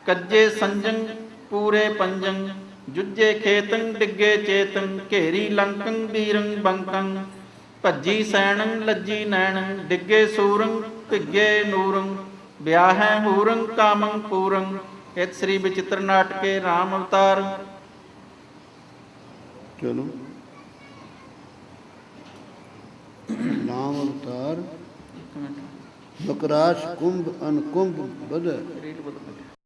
ਕੱਜੇ ਸੰਜੰ ਪੂਰੇ ਪੰਜੰ, ਜੁੱਜੇ ਖੇਤੰ ਡਿੱਗੇ ਚੇਤੰ। ਘੇਰੀ ਲੰਕੰ ਬੀਰੰ ਬੰਕੰ, ਭੱਜੀ ਸੈਣੰ ਲੱਜੀ ਨੈਣੰ। ਡਿੱਗੇ ਸੂਰੰ ਭਿੱਗੇ ਨੂਰੰ, ਵਿਆਹੈ ਹੂਰੰ ਕਾਮੰ ਪੂਰੰ। ਇਤ ਸ੍ਰੀ ਬਚਿੱਤਰ ਨਾਟਕੇ RAM ਅਵਤਾਰ। ਚਲੋ ਨਾਮ ਅਵਤਾਰ। ਮਕਰਾਸ਼ ਕੁੰਭ ਅਨਕੁੰਭ ਬਦ ਰੀਡ ਬਦਲ